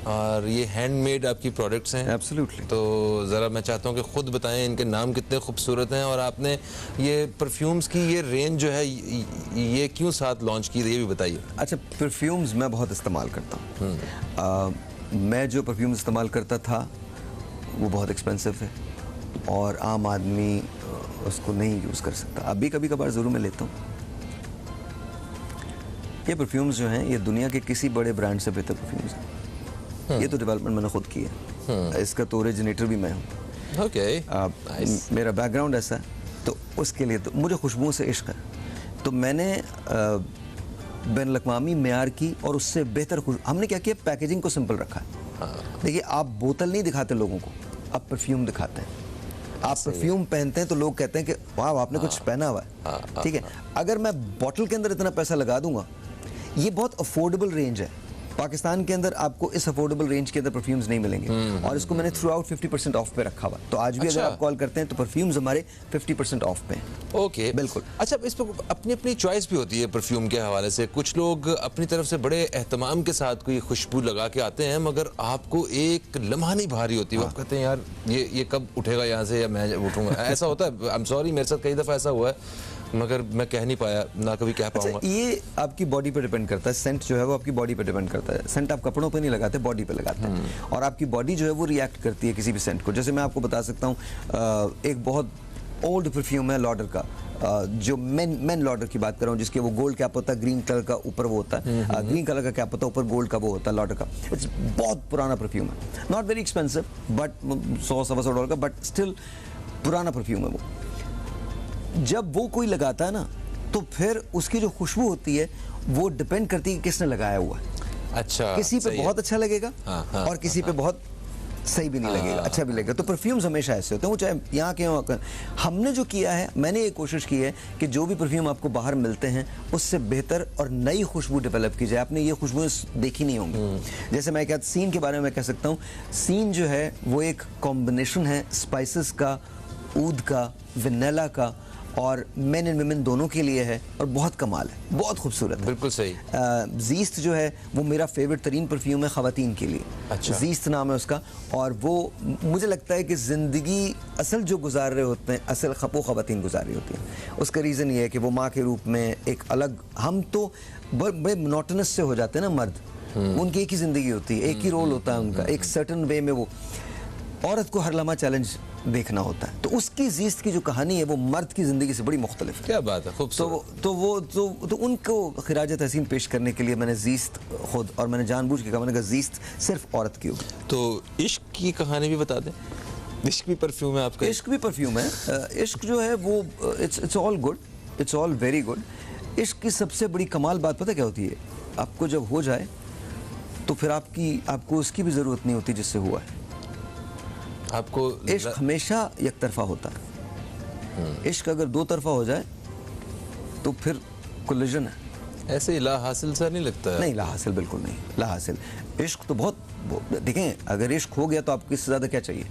और ये हैंडमेड आपकी प्रोडक्ट्स हैं। एब्सोल्युटली। तो ज़रा मैं चाहता हूँ कि खुद बताएं इनके नाम कितने खूबसूरत हैं और आपने ये परफ्यूम्स की ये रेंज जो है ये क्यों साथ लॉन्च की, ये भी बताइए। अच्छा, परफ्यूम्स मैं बहुत इस्तेमाल करता हूँ। मैं जो परफ्यूम्स इस्तेमाल करता था वो बहुत एक्सपेंसिव है और आम आदमी उसको नहीं यूज़ कर सकता। अभी कभी कभार ज़रूर मैं लेता हूँ। ये परफ्यूम्स जो हैं ये दुनिया के किसी बड़े ब्रांड से बेहतर परफ्यूम्स हैं। ये तो डेवलपमेंट मैंने खुद की है, इसका तो ओरिजिनेटर भी मैं हूँ। ओके, मेरा बैकग्राउंड ऐसा है, तो उसके लिए तो मुझे खुशबुओं से इश्क है। तो मैंने बैनुल-अक़वामी मेयार की और उससे बेहतर हमने क्या किया, पैकेजिंग को सिंपल रखा है। देखिए, आप बोतल नहीं दिखाते लोगों को, आप परफ्यूम दिखाते हैं। आप परफ्यूम पहनते हैं तो लोग कहते हैं कि वाह आपने कुछ पहना हुआ है, ठीक है। अगर मैं बॉटल के अंदर इतना पैसा लगा दूंगा, ये बहुत अफोर्डेबल रेंज है, पाकिस्तान के अंदर आपको इस अफोर्डेबल रेंज के अंदर परफ्यूम्स नहीं मिलेंगे, और इसको मैंने थ्रू आउट 50% ऑफ पे रखा हुआ। तो आज भी अगर अच्छा। आप कॉल करते हैं तो परफ्यूम्स हमारे 50% ऑफ पे हैं। ओके, बिल्कुल। अच्छा, इस पर अपनी अपनी चॉइस भी होती है परफ्यूम के हवाले से। कुछ लोग अपनी तरफ से बड़े एहतमाम के साथ कोई खुशबू लगा के आते हैं, मगर आपको एक लम्हा नहीं भारी होती। वो आप कहते हैं यार ये कब उठेगा यहाँ से, या मैं उठूंगा। ऐसा होता है? आई एम सॉरी, मेरे साथ कई दफ़ा ऐसा हुआ है, मगर मैं कह नहीं पाया, ना कभी कह पाऊंगा। अच्छा, ये आपकी बॉडी पे डिपेंड करता है। सेंट जो है वो आपकी बॉडी पे डिपेंड करता है। सेंट आप कपड़ों पे नहीं लगाते, बॉडी पे लगाते हैं, और आपकी बॉडी जो है वो रिएक्ट करती है किसी भी सेंट को। जैसे मैं आपको बता सकता हूँ, एक बहुत ओल्ड परफ्यूम है लॉडर का, जो मेन लॉडर की बात कर रहा हूँ, जिसके वो गोल्ड कैप होता है, ग्रीन कलर का ऊपर वो होता है, ग्रीन कलर का कैप होता है, ऊपर गोल्ड का वो होता है लॉडर का। इट्स बहुत पुराना परफ्यूम है, नॉट वेरी एक्सपेंसिव, बट $100-125 का, बट स्टिल पुराना परफ्यूम है वो। जब वो कोई लगाता है ना, तो फिर उसकी जो खुशबू होती है वो डिपेंड करती है कि किसने लगाया हुआ है। अच्छा, किसी पे बहुत अच्छा लगेगा, हाँ, और किसी पे बहुत सही भी नहीं लगेगा, अच्छा भी लगेगा। तो परफ्यूम्स हमेशा ऐसे होते हैं, वो चाहे यहाँ के हों। हमने जो किया है, मैंने ये कोशिश की है कि जो भी परफ्यूम आपको बाहर मिलते हैं उससे बेहतर और नई खुशबू डेवलप की जाए। आपने ये खुशबू देखी नहीं होंगी। जैसे मैं क्या सीन के बारे में कह सकता हूँ, सीन जो है वो एक कॉम्बिनेशन है स्पाइसेस का, ऊद का, वेनिला का, और मेन एंड वुमेन दोनों के लिए है, और बहुत कमाल है, बहुत खूबसूरत है। बिल्कुल सही। जीस्ट जो है वो मेरा फेवरेट तरीन परफ्यूम है ख़वातीन के लिए। अच्छा। जीस्ट नाम है उसका, और वो मुझे लगता है कि ज़िंदगी असल जो गुजार रहे होते हैं, असल वो ख़वातीन गुजार रही होती हैं। उसका रीज़न ये है कि वो माँ के रूप में एक अलग, हम तो बड़े मोनोटोनस से हो जाते हैं ना मर्द, उनकी एक ही ज़िंदगी होती है, एक ही रोल होता है उनका, एक सर्टन वे में। वो औरत को हर लम्हा चैलेंज देखना होता है। तो उसकी जीस्त की जो कहानी है वो मर्द की ज़िंदगी से बड़ी मुख्तलिफ है। क्या बात है, खूबसूरत। तो उनको खिराज तहसीन पेश करने के लिए मैंने जीस्त खुद, और मैंने जानबूझ के कहा, मैंने कहा जीस्त सिर्फ औरत की होगी। तो इश्क की कहानी भी बता दें। इश्क भी परफ्यूम है आपका? इश्क भी परफ्यूम है। इश्क जो है वो it's all good, it's all very good. इश्क की सबसे बड़ी कमाल बात पता क्या होती है? आपको जब हो जाए तो फिर आपको उसकी भी ज़रूरत नहीं होती जिससे हुआ है। आपको इश्क हमेशा एक तरफा होता है। इश्क अगर दो तरफा हो जाए तो फिर कोलिजन है। ऐसे ही ला हासिल सा नहीं लगता है? नहीं, ला हासिल बिल्कुल नहीं, ला हासिल। इश्क तो बहुत, देखें, अगर इश्क हो गया तो आपको इससे ज़्यादा क्या चाहिए?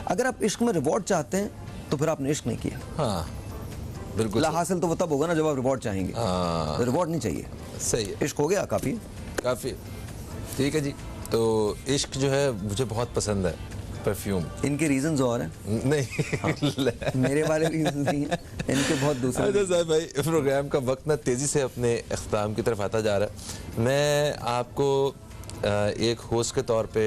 अगर आप इश्क में रिवॉर्ड चाहते हैं तो फिर आपने इश्क नहीं किया। हाँ, बिल्कुल। ला हासिल तो वो तब होगा ना जब आप रिवॉर्ड चाहेंगे। हाँ, रिवॉर्ड नहीं चाहिए, सही है। इश्क हो गया काफ़ी। काफ़ी ठीक है जी। तो इश्क जो है मुझे बहुत पसंद है परफ्यूम। इनके रीजंस और हैं, नहीं मेरे वाले रीजंस नहीं हैं, इनके बहुत दूसरे। अच्छा साहब भाई, प्रोग्राम का वक्त ना तेज़ी से अपने अख्ताम की तरफ आता जा रहा है। मैं आपको एक होस्ट के तौर पे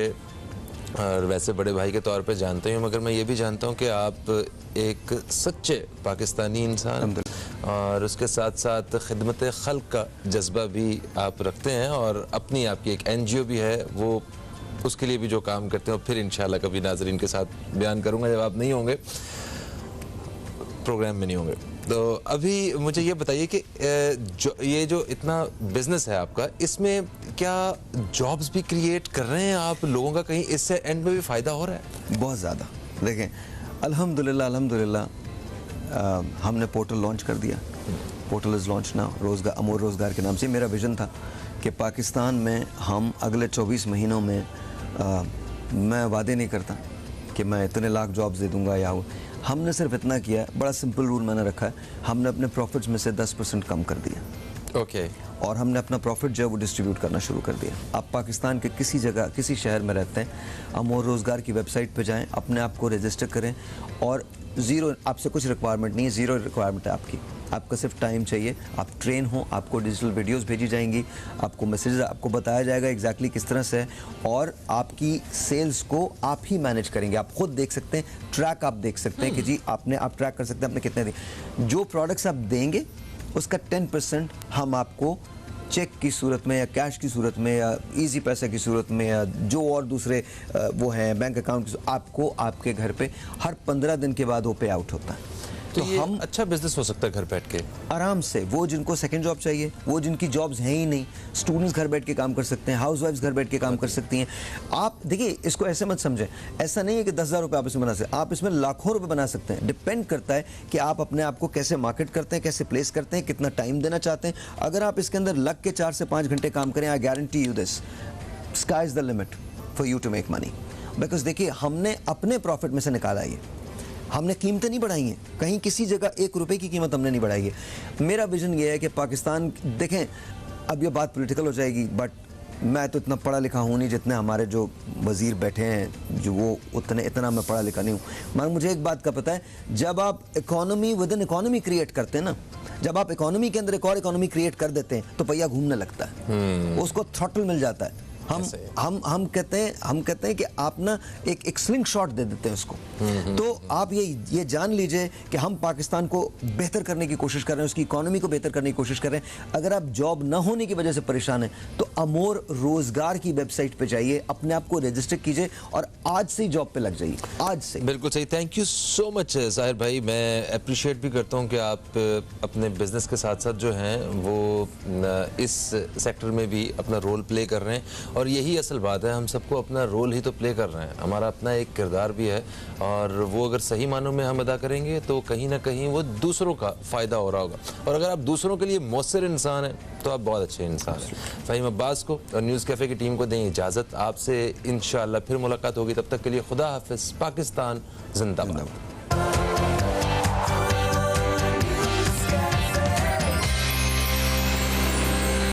और वैसे बड़े भाई के तौर पे जानता हूँ, मगर मैं ये भी जानता हूँ कि आप एक सच्चे पाकिस्तानी इंसान, और उसके साथ साथ खिदमत खल्क का जज्बा भी आप रखते हैं, और अपनी आपकी एक NGO भी है, वो उसके लिए भी जो काम करते हैं। और फिर इंशाल्लाह कभी नाजरीन के साथ बयान करूँगा जब आप नहीं होंगे, प्रोग्राम में नहीं होंगे। तो अभी मुझे ये बताइए कि ये जो इतना बिजनेस है आपका, इसमें क्या जॉब्स भी क्रिएट कर रहे हैं आप लोगों का? कहीं इससे एंड में भी फ़ायदा हो रहा है? बहुत ज़्यादा। देखें, अल्हम्दुलिल्लाह हमने पोर्टल लॉन्च कर दिया। पोर्टल इज़ लॉन्च नाउ, अमोर रोज़गार के नाम से। मेरा विज़न था कि पाकिस्तान में हम अगले 24 महीनों में, मैं वादे नहीं करता कि मैं इतने लाख जॉब्स दे दूंगा, या हमने सिर्फ इतना किया है, बड़ा सिंपल रूल मैंने रखा है, हमने अपने प्रॉफिट्स में से 10% कम कर दिया। ओके। और हमने अपना प्रॉफिट जो है वो डिस्ट्रीब्यूट करना शुरू कर दिया। आप पाकिस्तान के किसी जगह, किसी शहर में रहते हैं, अमोर रोज़गार की वेबसाइट पे जाएं, अपने आप को रजिस्टर करें, और ज़ीरो, आपसे कुछ रिक्वायरमेंट नहीं है, ज़ीरो रिक्वायरमेंट है आपकी। आपका सिर्फ टाइम चाहिए, आप ट्रेन हो, आपको डिजिटल वीडियोस भेजी जाएंगी, आपको मैसेजेस, आपको बताया जाएगा एग्जैक्टली किस तरह से है, और आपकी सेल्स को आप ही मैनेज करेंगे। आप खुद देख सकते हैं, ट्रैक आप देख सकते हैं कि जी आप ट्रैक कर सकते हैं आपने कितने दिए। जो प्रोडक्ट्स आप देंगे उसका 10% हम आपको चेक की सूरत में, या कैश की सूरत में, या इजी पैसे की सूरत में, या जो और दूसरे वो हैं बैंक अकाउंट, आपको आपके घर पे हर 15 दिन के बाद वो पे आउट होता है। तो ये हम अच्छा बिजनेस हो सकता है घर बैठ के आराम से। वो जिनको सेकंड जॉब चाहिए, वो जिनकी जॉब्स हैं ही नहीं, स्टूडेंट्स घर बैठ के काम कर सकते हैं, हाउसवाइफ्स घर बैठ के काम कर सकती हैं। आप देखिए, इसको ऐसे मत समझें, ऐसा नहीं है कि 10,000 रुपये आप इसमें बना सकते हैं, आप इसमें लाखों रुपए बना सकते हैं। डिपेंड करता है कि आप अपने आप को कैसे मार्केट करते हैं, कैसे प्लेस करते हैं, कितना टाइम देना चाहते हैं। अगर आप इसके अंदर लग के 4 से 5 घंटे काम करें, I guarantee you this, sky is the limit for you to make money. Because देखिए हमने अपने प्रॉफिट में से निकाला ये, हमने कीमतें नहीं बढ़ाई हैं, कहीं किसी जगह 1 रुपए की कीमत हमने नहीं बढ़ाई है। मेरा विजन ये है कि पाकिस्तान, देखें अब ये बात पॉलिटिकल हो जाएगी, बट मैं तो इतना पढ़ा लिखा हूँ नहीं जितने हमारे जो वज़ीर बैठे हैं, जो वो इतना मैं पढ़ा लिखा नहीं हूँ, मगर मुझे एक बात का पता है, जब आप economy with in economy create करते हैं ना, जब आप इकोनॉमी के अंदर एक और इकोनॉमी क्रिएट कर देते हैं तो पहिया घूमने लगता है, उसको थ्रॉटल मिल जाता है। हम कहते हैं कि आप ना एक स्लिंग शॉट दे देते हैं उसको। तो आप ये जान लीजिए कि हम पाकिस्तान को बेहतर करने की कोशिश कर रहे हैं, उसकी इकोनॉमी को बेहतर करने की कोशिश कर रहे हैं। अगर आप जॉब ना होने की वजह से परेशान हैं तो अमोर रोजगार की वेबसाइट पे जाइए, अपने आप को रजिस्टर कीजिए और आज से ही जॉब पे लग जाइए, आज से। बिल्कुल सही, thank you so much Sahir भाई। मैं अप्रिशिएट भी करता हूँ कि आप अपने बिजनेस के साथ साथ जो हैं वो इस सेक्टर में भी अपना रोल प्ले कर रहे हैं, और यही असल बात है, हम सबको अपना रोल ही तो प्ले कर रहे हैं, हमारा अपना एक किरदार भी है, और वो अगर सही मानों में हम अदा करेंगे तो कहीं ना कहीं वो दूसरों का फ़ायदा हो रहा होगा। और अगर आप दूसरों के लिए मौसर इंसान हैं तो आप बहुत अच्छे इंसान हैं। फ़हीम अब्बास को और न्यूज़ कैफ़े की टीम को दें इजाज़त, आपसे इंशाअल्लाह फिर मुलाकात होगी, तब तक के लिए खुदा हाफिज़, पाकिस्तान जिंदाबाद।